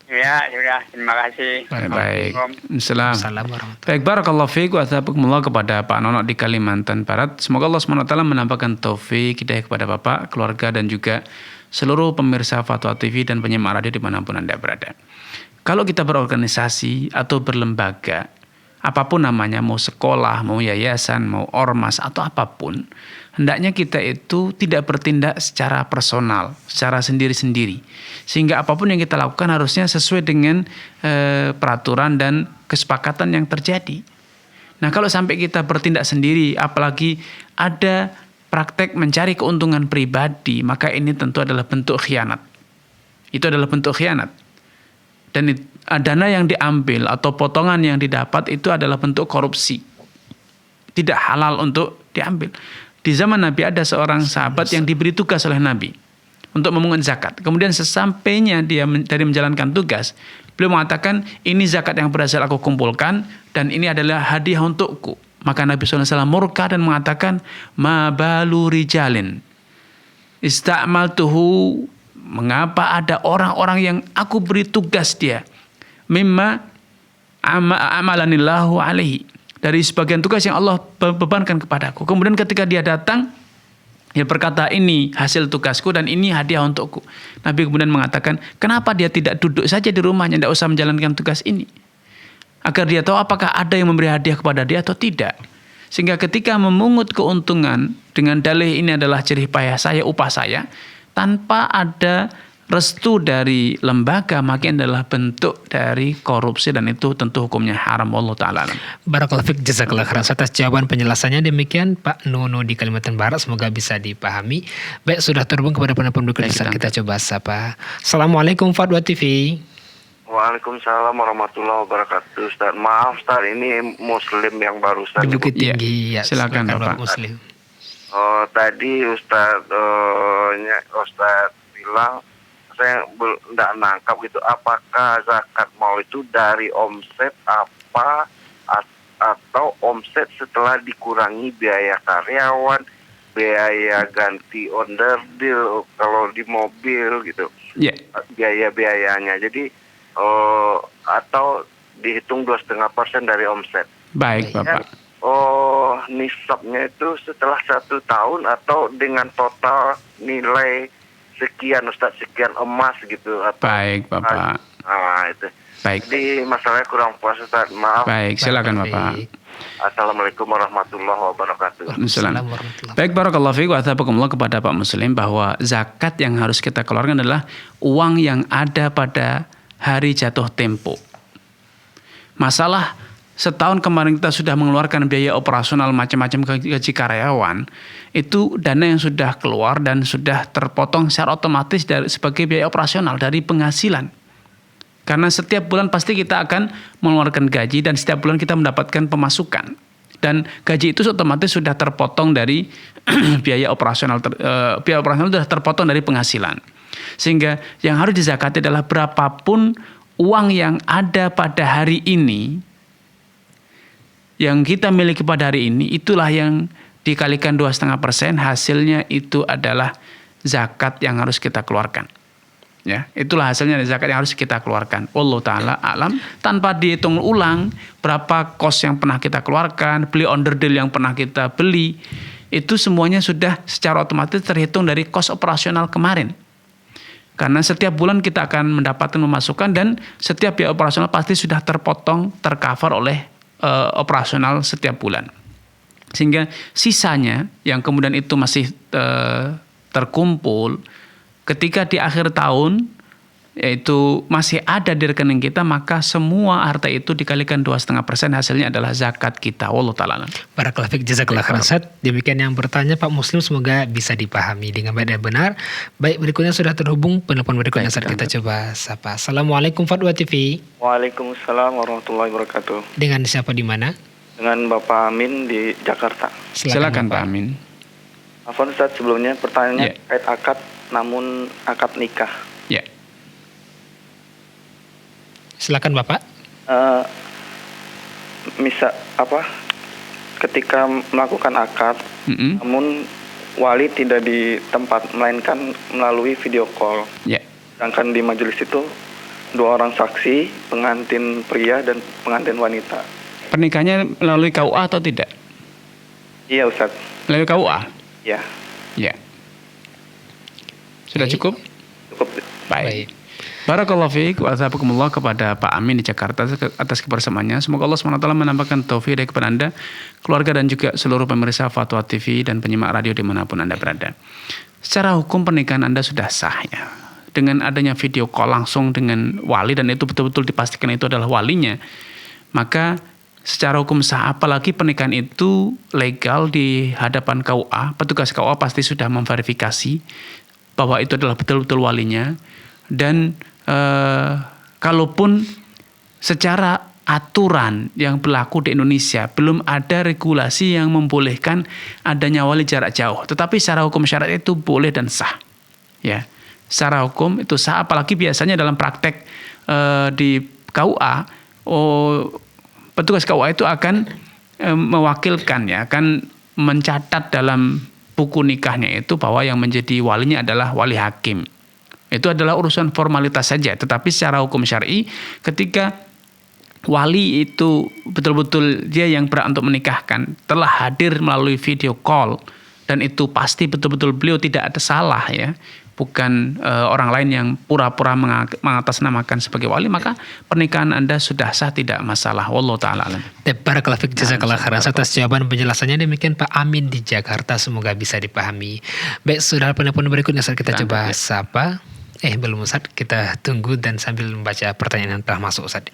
Ya, sudah. Terima kasih. Baik. Assalamualaikum. Assalamualaikum. Assalamualaikum. Baik, barakallahu fiik wa athabakumullah kepada Pak Nono di Kalimantan Barat. Semoga Allah SWT menampakkan taufik hidayah kepada Bapak, keluarga dan juga seluruh pemirsa Fatwa TV dan penyimak radio dimanapun Anda berada. Kalau kita berorganisasi atau berlembaga, apapun namanya, mau sekolah, mau yayasan, mau ormas atau apapun, hendaknya kita itu tidak bertindak secara personal, secara sendiri-sendiri. Sehingga apapun yang kita lakukan harusnya sesuai dengan peraturan dan kesepakatan yang terjadi. Nah, kalau sampai kita bertindak sendiri, apalagi ada praktek mencari keuntungan pribadi, maka ini tentu adalah bentuk khianat. Itu adalah bentuk khianat. Dan dana yang diambil atau potongan yang didapat itu adalah bentuk korupsi. Tidak halal untuk diambil. Di zaman Nabi ada seorang sahabat yang diberi tugas oleh Nabi untuk memungut zakat. Kemudian sesampainya dia dari menjalankan tugas, beliau mengatakan, ini zakat yang berhasil aku kumpulkan dan ini adalah hadiah untukku. Maka Nabi SAW murka dan mengatakan, ma balu rijalin ista'maltuhu, mengapa ada orang-orang yang aku beri tugas dia mimma amalanillahu alaihi, dari sebagian tugas yang Allah bebankan kepadaku. Kemudian ketika dia datang, dia berkata, ini hasil tugasku dan ini hadiah untukku. Nabi kemudian mengatakan, kenapa dia tidak duduk saja di rumahnya, tidak usah menjalankan tugas ini, agar dia tahu apakah ada yang memberi hadiah kepada dia atau tidak. Sehingga ketika memungut keuntungan dengan dalih ini adalah jerih payah saya, upah saya, tanpa ada restu dari lembaga, maka adalah bentuk dari korupsi dan itu tentu hukumnya haram. Wallahu ta'ala alam. Barakallahu fiik, jazakallahu khairan atas jawaban penjelasannya. Demikian Pak Nono di Kalimantan Barat, semoga bisa dipahami. Baik, sudah terhubung kepada penelpon berikutnya. Kita coba sapa. Assalamualaikum Fatwa TV. Waalaikumsalam warahmatullahi wabarakatuh. Ustaz, maaf Ustaz, ini Muslim yang barusan. Di Bukit Iya, Tinggi. Ya, silakan, Bapak. Muslim. Tadi Ustaz bilang, saya tidak nangkap gitu, apakah zakat mal itu dari omset atau omset setelah dikurangi biaya karyawan, biaya ganti onderdil kalau di mobil gitu, biaya-biayanya. Jadi atau dihitung 2,5% dari omset. Baik Bapak. Nisabnya itu setelah 1 tahun atau dengan total nilai sekian Ustaz, sekian emas gitu atau Baik Bapak. Itu. Baik. Jadi masalahnya kurang puas Ustaz, maaf. Baik, silakan Bapak. Assalamualaikum warahmatullahi wabarakatuh. Waalaikumsalam. Baik, barakallahu fiik wa athabakumullah kepada Pak Muslim, bahwa zakat yang harus kita keluarkan adalah uang yang ada pada hari jatuh tempo. Masalah setahun kemarin kita sudah mengeluarkan biaya operasional macam-macam gaji karyawan, itu dana yang sudah keluar dan sudah terpotong secara otomatis dari sebagai biaya operasional dari penghasilan. Karena setiap bulan pasti kita akan mengeluarkan gaji dan setiap bulan kita mendapatkan pemasukan. Dan gaji itu otomatis sudah terpotong dari biaya operasional. Biaya operasional sudah terpotong dari penghasilan. Sehingga yang harus dizakati adalah berapapun uang yang ada pada hari ini, yang kita miliki pada hari ini, itulah yang dikalikan 2,5%, hasilnya itu adalah zakat yang harus kita keluarkan. Ya, itulah hasilnya dari zakat yang harus kita keluarkan. Wallahu ta'ala alam, tanpa dihitung ulang berapa kos yang pernah kita keluarkan, beli onderdil yang pernah kita beli, itu semuanya sudah secara otomatis terhitung dari kos operasional kemarin. Karena setiap bulan kita akan mendapatkan pemasukan dan setiap biaya operasional pasti sudah terpotong, tercover oleh operasional setiap bulan. Sehingga sisanya yang kemudian itu masih terkumpul ketika di akhir tahun yaitu masih ada di rekening kita, maka semua harta itu dikalikan 2,5% hasilnya adalah zakat kita. Wallahu ta'ala alam. Barakallahu fiik, jazakallah khairan Ustaz. Demikian yang bertanya Pak Muslim, semoga bisa dipahami dengan baik dan benar. Baik, berikutnya sudah terhubung penelpon berikutnya Ustaz, kita coba sapa. Assalamualaikum Fatwa TV. Waalaikumsalam warahmatullahi wabarakatuh. Dengan siapa di mana? Dengan Bapak Amin di Jakarta. Silakan Pak Amin. Afwan Ustaz, sebelumnya pertanyaannya Ya. terkait akad, namun akad nikah. Ya. Silakan Bapak. Ketika melakukan akad, Mm-mm. namun wali tidak di tempat, melainkan melalui video call. Ya. Sedangkan di majelis itu 2 orang saksi, pengantin pria dan pengantin wanita. Pernikahannya melalui KUA atau tidak? Iya Ustaz. Melalui KUA? Ya, Ya. Sudah Baik. cukup? cukup. Baik. Barakallahu fiik wa azabakumullah kepada Pak Amin di Jakarta atas kebersamaannya. Semoga Allah SWT menambahkan taufik kepada Anda, keluarga dan juga seluruh pemirsa Fatwa TV dan penyimak radio dimanapun Anda berada. Secara hukum pernikahan Anda sudah sah ya. Dengan adanya video call langsung dengan wali dan itu betul-betul dipastikan itu adalah walinya, maka secara hukum sah. Apalagi pernikahan itu legal di hadapan KUA, petugas KUA pasti sudah memverifikasi bahwa itu adalah betul-betul walinya. Dan kalaupun secara aturan yang berlaku di Indonesia belum ada regulasi yang membolehkan adanya wali jarak jauh, tetapi secara hukum syariat itu boleh dan sah ya. Secara hukum itu sah, apalagi biasanya dalam praktek di KUA, petugas KUA itu akan mewakilkan ya, akan mencatat dalam buku nikahnya itu bahwa yang menjadi walinya adalah wali hakim. Itu adalah urusan formalitas saja, tetapi secara hukum syar'i ketika wali itu betul-betul dia yang berhak untuk menikahkan, telah hadir melalui video call dan itu pasti betul-betul beliau tidak ada salah ya, bukan orang lain yang pura-pura mengatasnamakan sebagai wali, maka pernikahan Anda sudah sah, tidak masalah. Wallahu ta'ala alam. Barakallahu fiik, jazakallah khairan atas jawaban penjelasannya. Demikian Pak Amin di Jakarta, semoga bisa dipahami. Baik, saudara penelpon berikutnya Ustaz, kita coba sapa. Belum Ustaz, kita tunggu dan sambil membaca pertanyaan yang telah masuk Ustaz.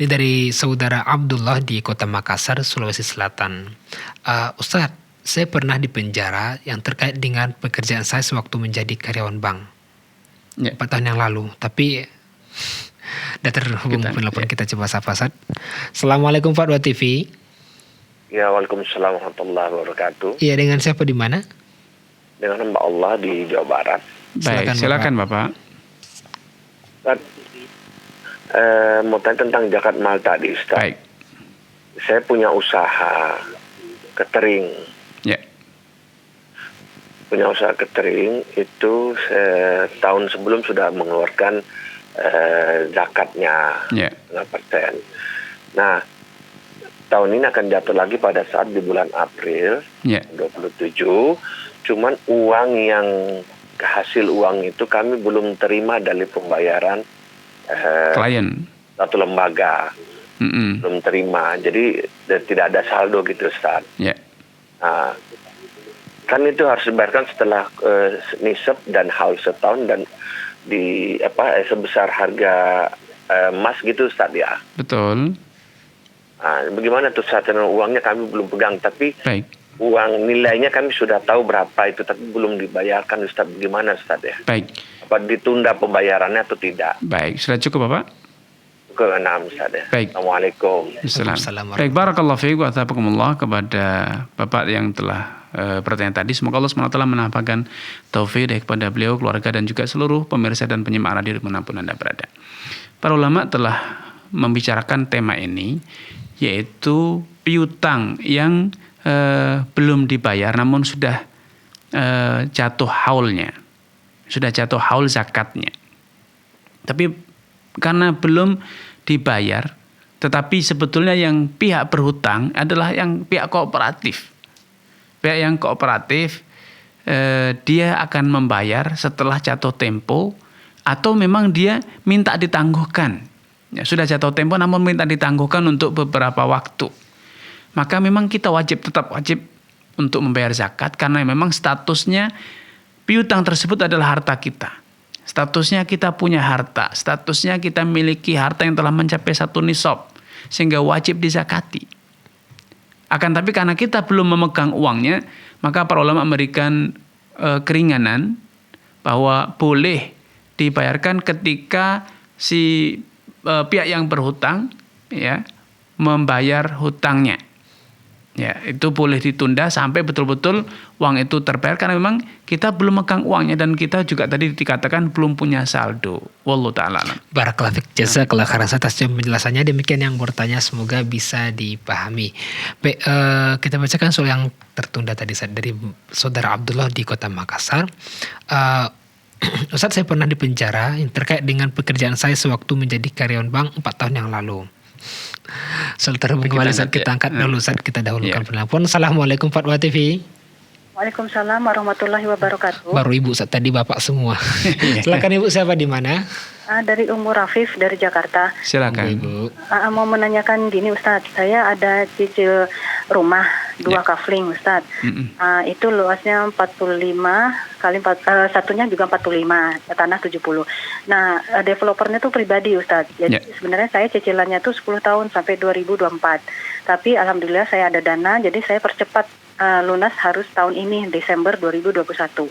Ini dari saudara Abdullah di Kota Makassar, Sulawesi Selatan. Ustaz, saya pernah dipenjara yang terkait dengan pekerjaan saya sewaktu menjadi karyawan bank. Ya. 4 tahun yang lalu, tapi sudah terhubung penelpon, kita coba sapa Ustaz. Assalamualaikum Fatwa TV. Ya, waalaikumsalam warahmatullahi wabarakatuh. Iya, dengan siapa di mana? Dengan hamba Allah di Jawa Barat. Baik, silakan Bapak. Ustaz, mau tanya tentang zakat mal tadi, Ustaz. Baik. Saya punya usaha catering. Ya. Punya usaha catering itu tahun sebelum sudah mengeluarkan zakatnya Ya. 5%. Nah, tahun ini akan jatuh lagi pada saat di bulan April Ya. 27. Cuman uang yang hasil uang itu kami belum terima dari pembayaran Klien. satu lembaga. Mm-mm. Belum terima. Jadi tidak ada saldo gitu, Ustaz. Ya. Nah, kan itu harus dibayarkan setelah nisab dan haul setahun dan di sebesar harga emas gitu, Ustaz ya. Betul. Nah, bagaimana tuh saat uangnya kami belum pegang, tapi Baik. uang nilainya kami sudah tahu berapa itu, tapi belum dibayarkan, Ustaz. Bagaimana, Ustaz ya? Baik. Apa ditunda pembayarannya atau tidak? Baik, sudah cukup Bapak? Ke-6, Ustaz ya. Baik. Assalamualaikum. Waalaikumsalam. Baik, barakallahu fiik wa taqabbalallah kepada Bapak yang telah bertanya tadi. Semoga Allah SWT menampakkan taufik kepada beliau, keluarga dan juga seluruh pemirsa dan penyimak radio dimanapun Anda berada. Para ulama telah membicarakan tema ini, yaitu piutang yang belum dibayar namun sudah jatuh haulnya, sudah jatuh haul zakatnya, tapi karena belum dibayar, tetapi sebetulnya yang pihak berhutang adalah yang pihak kooperatif. Pihak yang kooperatif dia akan membayar setelah jatuh tempo, atau memang dia minta ditangguhkan. Ya, sudah jatuh tempo namun minta ditangguhkan untuk beberapa waktu. maka memang kita tetap wajib untuk membayar zakat karena memang statusnya piutang tersebut adalah harta kita. Statusnya kita punya harta, statusnya kita miliki harta yang telah mencapai 1 nisab sehingga wajib dizakati. Akan tapi karena kita belum memegang uangnya, maka para ulama memberikan keringanan bahwa boleh dibayarkan ketika si pihak yang berhutang ya membayar hutangnya. Ya, itu boleh ditunda sampai betul-betul uang itu terbayar karena memang kita belum megang uangnya dan kita juga tadi dikatakan belum punya saldo. Wallahu taala alam. Barakallahu fiik, jazakallahu khairan atas penjelasannya. Demikian yang bertanya, semoga bisa dipahami. Baik, kita bacakan soal yang tertunda tadi dari saudara Abdullah di Kota Makassar. Ustaz, saya pernah dipenjara terkait dengan pekerjaan saya sewaktu menjadi karyawan bank 4 tahun yang lalu. Soal terhubung kembali, Ustaz, kita angkat dulu, Ustaz, kita dahulukan penelpon. Assalamualaikum Fatwa TV. Waalaikumsalam warahmatullahi wabarakatuh. Baru ibu, Ustaz, tadi bapak semua. Silakan ibu, siapa di mana? Dari Umur Rafif dari Jakarta. Silakan. Ibu. Mau menanyakan gini, Ustadz, saya ada cicil rumah 2 kafling, Ustadz. Itu luasnya 45 kali 4, satunya juga 45, tanah 70. Nah, developernya tuh pribadi, Ustadz. Jadi sebenarnya saya cicilannya tuh 10 tahun sampai 2024. Tapi alhamdulillah saya ada dana, jadi saya percepat lunas harus tahun ini Desember 2021.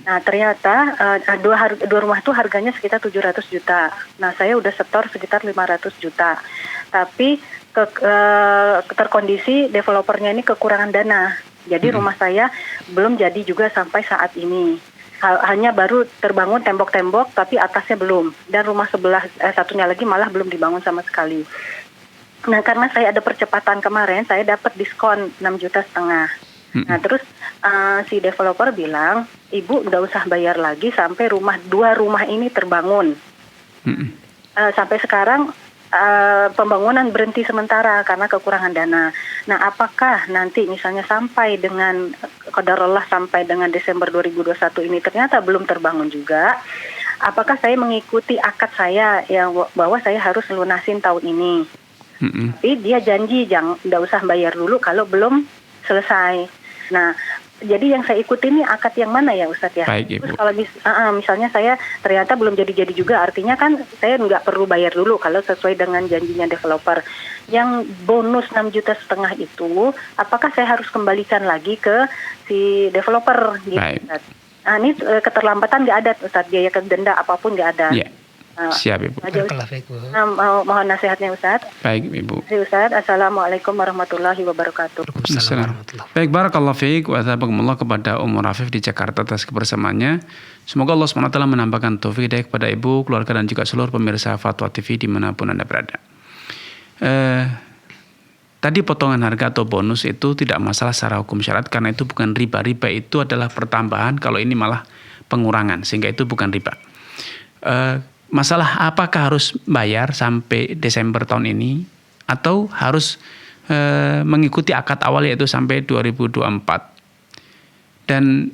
Nah, ternyata dua rumah itu harganya sekitar 700 juta. Nah, saya udah setor sekitar 500 juta. Tapi terkondisi developernya ini kekurangan dana. Jadi rumah saya belum jadi juga sampai saat ini. Hanya baru terbangun tembok-tembok tapi atasnya belum. Dan rumah sebelah satunya lagi malah belum dibangun sama sekali. Nah, karena saya ada percepatan kemarin, saya dapat diskon 6,5 juta. Nah, terus si developer bilang, ibu nggak usah bayar lagi sampai 2 rumah ini terbangun. Sampai sekarang pembangunan berhenti sementara karena kekurangan dana. Nah, apakah nanti misalnya sampai dengan qadarullah sampai dengan Desember 2021 ini ternyata belum terbangun juga, apakah saya mengikuti akad saya yang bahwa saya harus lunasin tahun ini? Tapi dia janji nggak usah bayar dulu kalau belum selesai. Nah, jadi yang saya ikuti ini akad yang mana ya, Ustadz ya? Baik, Ibu. Terus kalau misalnya saya ternyata belum jadi juga, artinya kan saya nggak perlu bayar dulu kalau sesuai dengan janjinya developer. Yang bonus 6,5 juta itu, apakah saya harus kembalikan lagi ke si developer? Gitu, Ustadz? Nah, ini keterlambatan nggak ada, Ustadz, biaya denda apapun nggak ada. Yeah. Siap, Ibu. Mohon nasihatnya, Ustadz. Baik, Ibu. Ustadz, Assalamualaikum warahmatullahi wabarakatuh. Baik, barakallahu fiik wa tabakumullah kepada Umur Rafif di Jakarta atas kebersamaannya. Semoga Allah SWT menambahkan taufik hidayah kepada Ibu, keluarga dan juga seluruh pemirsa Fatwa TV dimanapun Anda berada. Tadi potongan harga atau bonus itu tidak masalah secara hukum syariat karena itu bukan riba. Riba itu adalah pertambahan, kalau ini malah pengurangan, sehingga itu bukan riba. Masalah apakah harus bayar sampai Desember tahun ini atau harus mengikuti akad awal yaitu sampai 2024. Dan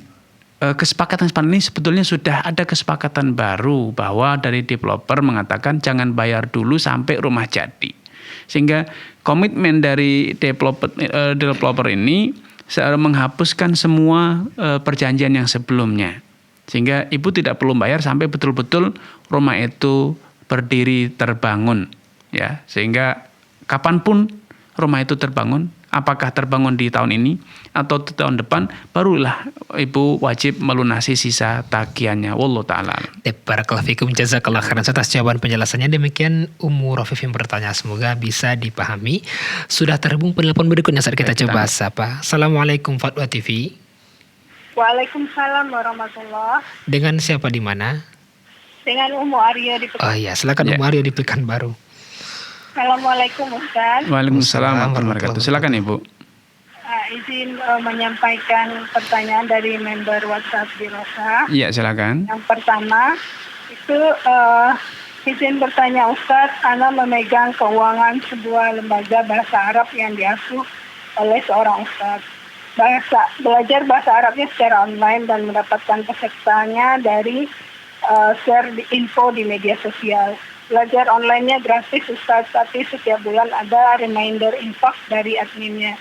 kesepakatan ini sebetulnya sudah ada kesepakatan baru bahwa dari developer mengatakan jangan bayar dulu sampai rumah jadi. Sehingga komitmen dari developer ini menghapuskan semua perjanjian yang sebelumnya. Sehingga ibu tidak perlu bayar sampai betul-betul rumah itu berdiri terbangun, ya. Sehingga kapanpun rumah itu terbangun, apakah terbangun di tahun ini atau di tahun depan, barulah ibu wajib melunasi sisa tagihannya. Wallahu taala. Barakallahu fikum, jazakallahu khairan atas jawaban penjelasannya. Demikian Umur Rafif yang bertanya, semoga bisa dipahami. Sudah terhubung penelpon berikutnya saat kita coba sapa. Assalamualaikum Fatwa TV. Waalaikumsalam warahmatullah. Dengan siapa di mana? Dengan Umu Aryo di Oh iya, silakan Umu Aryo di Pekanbaru. Assalamualaikum Ustaz. Waalaikumsalam warahmatullahi wabarakatuh. Silakan Ibu. Izin menyampaikan pertanyaan dari member WhatsApp di Rosa. Iya, silakan. Yang pertama itu izin bertanya Ustaz, Ana memegang keuangan sebuah lembaga bahasa Arab yang diasuh oleh seorang Ustaz. Belajar bahasa Arabnya secara online dan mendapatkan pesertanya dari share info di media sosial. belajar online-nya gratis Ustaz, tapi setiap bulan ada reminder infak dari adminnya.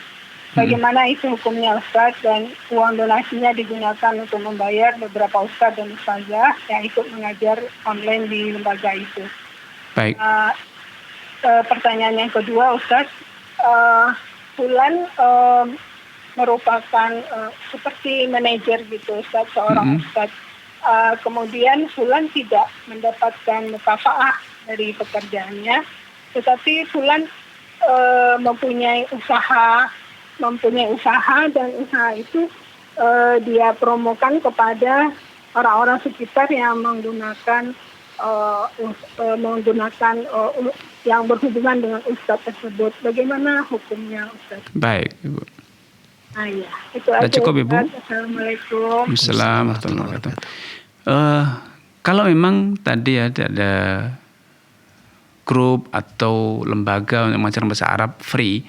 Bagaimana itu hukumnya Ustaz, dan uang donasinya digunakan untuk membayar beberapa Ustaz dan Ustazah yang ikut mengajar online di lembaga itu. Baik. Pertanyaan yang kedua Ustaz, Fulan merupakan seperti manajer gitu Ustaz, seorang Ustaz. Kemudian Fulan tidak mendapatkan mukafaah dari pekerjaannya, tetapi Fulan mempunyai usaha dan usaha itu dia promokan kepada orang-orang sekitar yang menggunakan yang berhubungan dengan ustadz tersebut. Bagaimana hukumnya Ustaz? Baik, Ibu. Iya, itu aja. Cukup, Ibu. Assalamualaikum. Assalamualaikum warahmatullahi wabarakatuh. Kalau memang tadi ada grup atau lembaga untuk mengajar bahasa Arab free,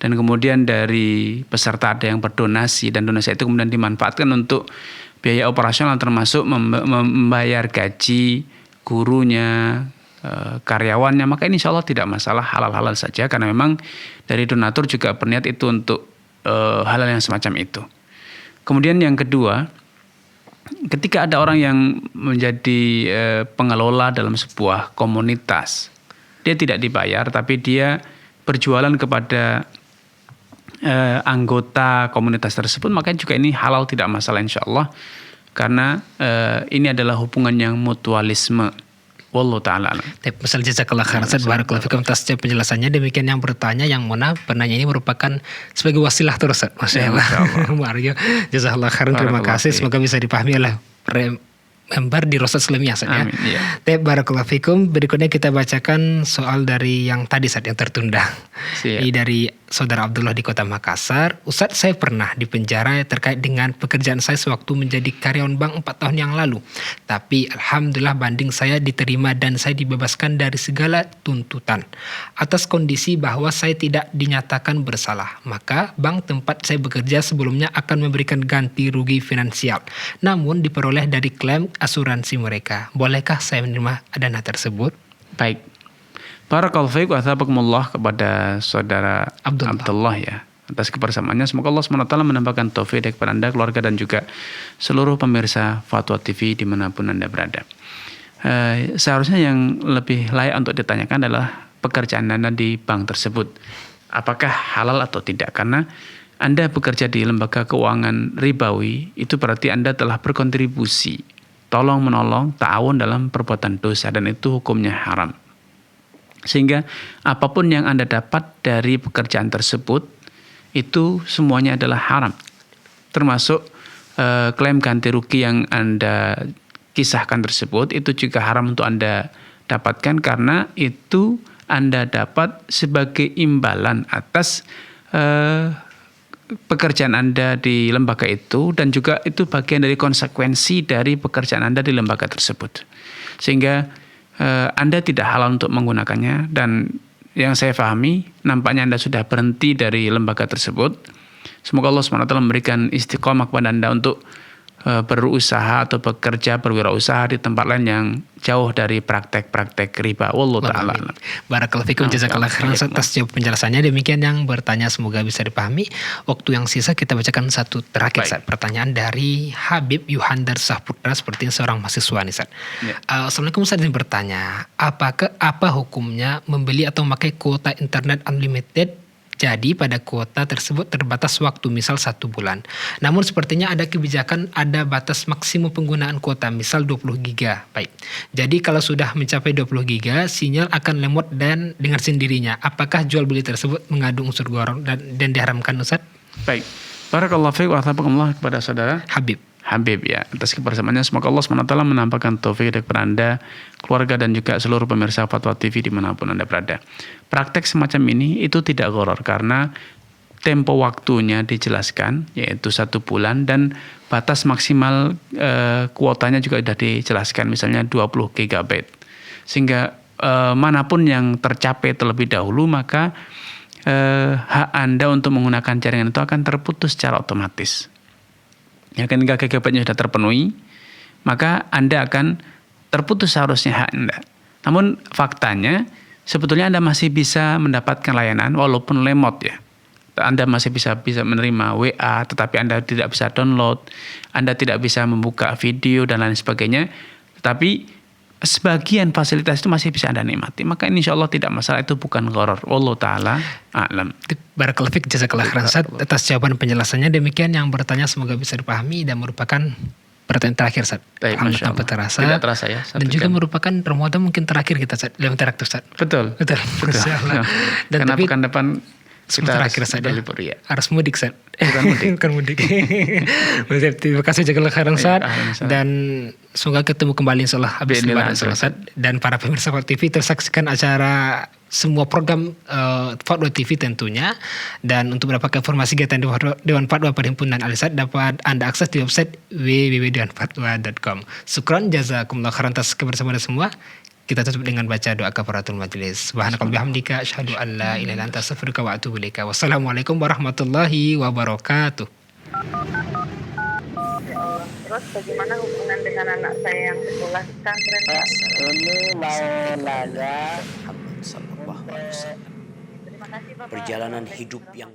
dan kemudian dari peserta ada yang berdonasi, dan donasi itu kemudian dimanfaatkan untuk biaya operasional termasuk membayar gaji gurunya, karyawannya, maka ini insya Allah tidak masalah, halal-halal saja, karena memang dari donatur juga berniat itu untuk hal-hal yang semacam itu. Kemudian yang kedua, ketika ada orang yang menjadi pengelola dalam sebuah komunitas, dia tidak dibayar tapi dia berjualan kepada anggota komunitas tersebut, maka juga ini halal, tidak masalah insya Allah, karena ini adalah hubungan yang mutualisme. Wallahu ta'ala alam. Misal jazakallah khairan Ustaz, barakallahu fikum atas penjelasannya. Demikian yang bertanya, yang mana penanya ini merupakan sebagai wasilah terus Ustaz. Masya Allah. Mario, jazakallah khairan, terima kasih. Semoga bisa dipahami oleh member di Rosat Islamiyah Ustaz ya. Iya. Barakallahu fikum. Berikutnya kita bacakan soal dari yang tadi Ustaz, yang tertunda. Ini dari Saudara Abdullah di Kota Makassar. Ustaz, saya pernah dipenjara terkait dengan pekerjaan saya sewaktu menjadi karyawan bank 4 tahun yang lalu. Tapi alhamdulillah banding saya diterima dan saya dibebaskan dari segala tuntutan atas kondisi bahwa saya tidak dinyatakan bersalah. Maka bank tempat saya bekerja sebelumnya akan memberikan ganti rugi finansial, namun diperoleh dari klaim asuransi mereka. Bolehkah saya menerima dana tersebut? Baik. Barakallahu fiik wa athabakumullah kepada Saudara Abdullah ya, atas kebersamaannya. Semoga Allah SWT menambahkan taufik kepada Anda, keluarga, dan juga seluruh pemirsa Fatwa TV dimanapun Anda berada. Seharusnya yang lebih layak untuk ditanyakan adalah pekerjaan Anda di bank tersebut, apakah halal atau tidak. Karena Anda bekerja di lembaga keuangan ribawi, itu berarti Anda telah berkontribusi, tolong menolong, ta'awun dalam perbuatan dosa, dan itu hukumnya haram. Sehingga apapun yang Anda dapat dari pekerjaan tersebut itu semuanya adalah haram. Termasuk klaim ganti rugi yang Anda kisahkan tersebut, itu juga haram untuk Anda dapatkan, karena itu Anda dapat sebagai imbalan atas pekerjaan Anda di lembaga itu, dan juga itu bagian dari konsekuensi dari pekerjaan Anda di lembaga tersebut. Sehingga Anda tidak halal untuk menggunakannya, dan yang saya pahami nampaknya Anda sudah berhenti dari lembaga tersebut. Semoga Allah SWT memberikan istiqomah kepada Anda untuk berusaha atau bekerja, berwirausaha di tempat lain yang jauh dari praktek-praktek riba. Wallahu ta'ala. Barakallahu fikum, jazakallah khairan atas jawab penjelasannya. Demikian yang bertanya, semoga bisa dipahami. Waktu yang sisa kita bacakan satu terakhir Ustaz. Pertanyaan dari Habib Yuhandar Sahputra, sepertinya seorang mahasiswa nih Ustaz. Assalamualaikum Ustaz, yang bertanya, apa hukumnya membeli atau memakai kuota internet unlimited? Jadi pada kuota tersebut terbatas waktu, misal 1 bulan. Namun sepertinya ada kebijakan, ada batas maksimum penggunaan kuota, misal 20 giga. Baik. Jadi kalau sudah mencapai 20 giga, sinyal akan lemot dan dengan sendirinya. Apakah jual beli tersebut mengandung unsur gharar dan diharamkan Ustaz? Baik. Barakallahu fiik wa athabakumullah kepada Saudara Habib ya, atas kebersamaannya. Semoga Allah SWT menampakkan taufik kepada Anda, keluarga, dan juga seluruh pemirsa Fatwa TV dimanapun Anda berada. Praktek semacam ini itu tidak gharar, karena tempo waktunya dijelaskan, yaitu 1 bulan, dan batas maksimal kuotanya juga sudah dijelaskan, misalnya 20 GB. Sehingga manapun yang tercapai terlebih dahulu, maka hak Anda untuk menggunakan jaringan itu akan terputus secara otomatis. Ya, ketika gigabyte-nya sudah terpenuhi, maka Anda akan terputus seharusnya hak Anda. Namun faktanya sebetulnya Anda masih bisa mendapatkan layanan walaupun lemot ya. Anda masih bisa menerima WA, tetapi Anda tidak bisa download, Anda tidak bisa membuka video dan lain sebagainya. Tetapi sebagian fasilitas itu masih bisa Anda nikmati. Maka insya Allah tidak masalah, itu bukan gharar. Wallahu ta'ala a'lam. Barakallahu fiik, jazakallahu khairan Ustaz atas jawaban penjelasannya. Demikian yang bertanya semoga bisa dipahami dan merupakan pertanyaan terakhir Ustaz. Baik, Masya Allah. Tidak terasa ya. Dan juga merupakan Ramadan mungkin terakhir kita Ustaz dalam interaktif Ustaz. Betul. Masya Allah. Dan karena tapi pekan depan kita terakhir saja. Harus mudik Ustaz. Bukan mudik. Terima kasih jazakallahu khairan Ustaz. Dan semoga ketemu kembali insyaallah habis lebaran Ustaz. Dan para pemirsa Fatwa TV tersaksikan acara semua program Fatwa TV tentunya. Dan untuk mendapatkan informasi kegiatan Dewan Fatwa Perhimpunan Al-Irsad dapat Anda akses di website www.dewanfatwa.com. Syukran jazakumullah khairan atas kebersamaan semua. Kita tutup dengan baca doa kafaratul majlis. Subhanakallahumma bihamdika asyhadu an la ilaha illa anta astaghfiruka wa atubu ilaika. Wassalamualaikum warahmatullahi wabarakatuh. Ya Allah. Terus bagaimana hubungan dengan anak saya yang sekolah pesantren? Ini mau nanya Terima kasih Bapak. perjalanan hidup yang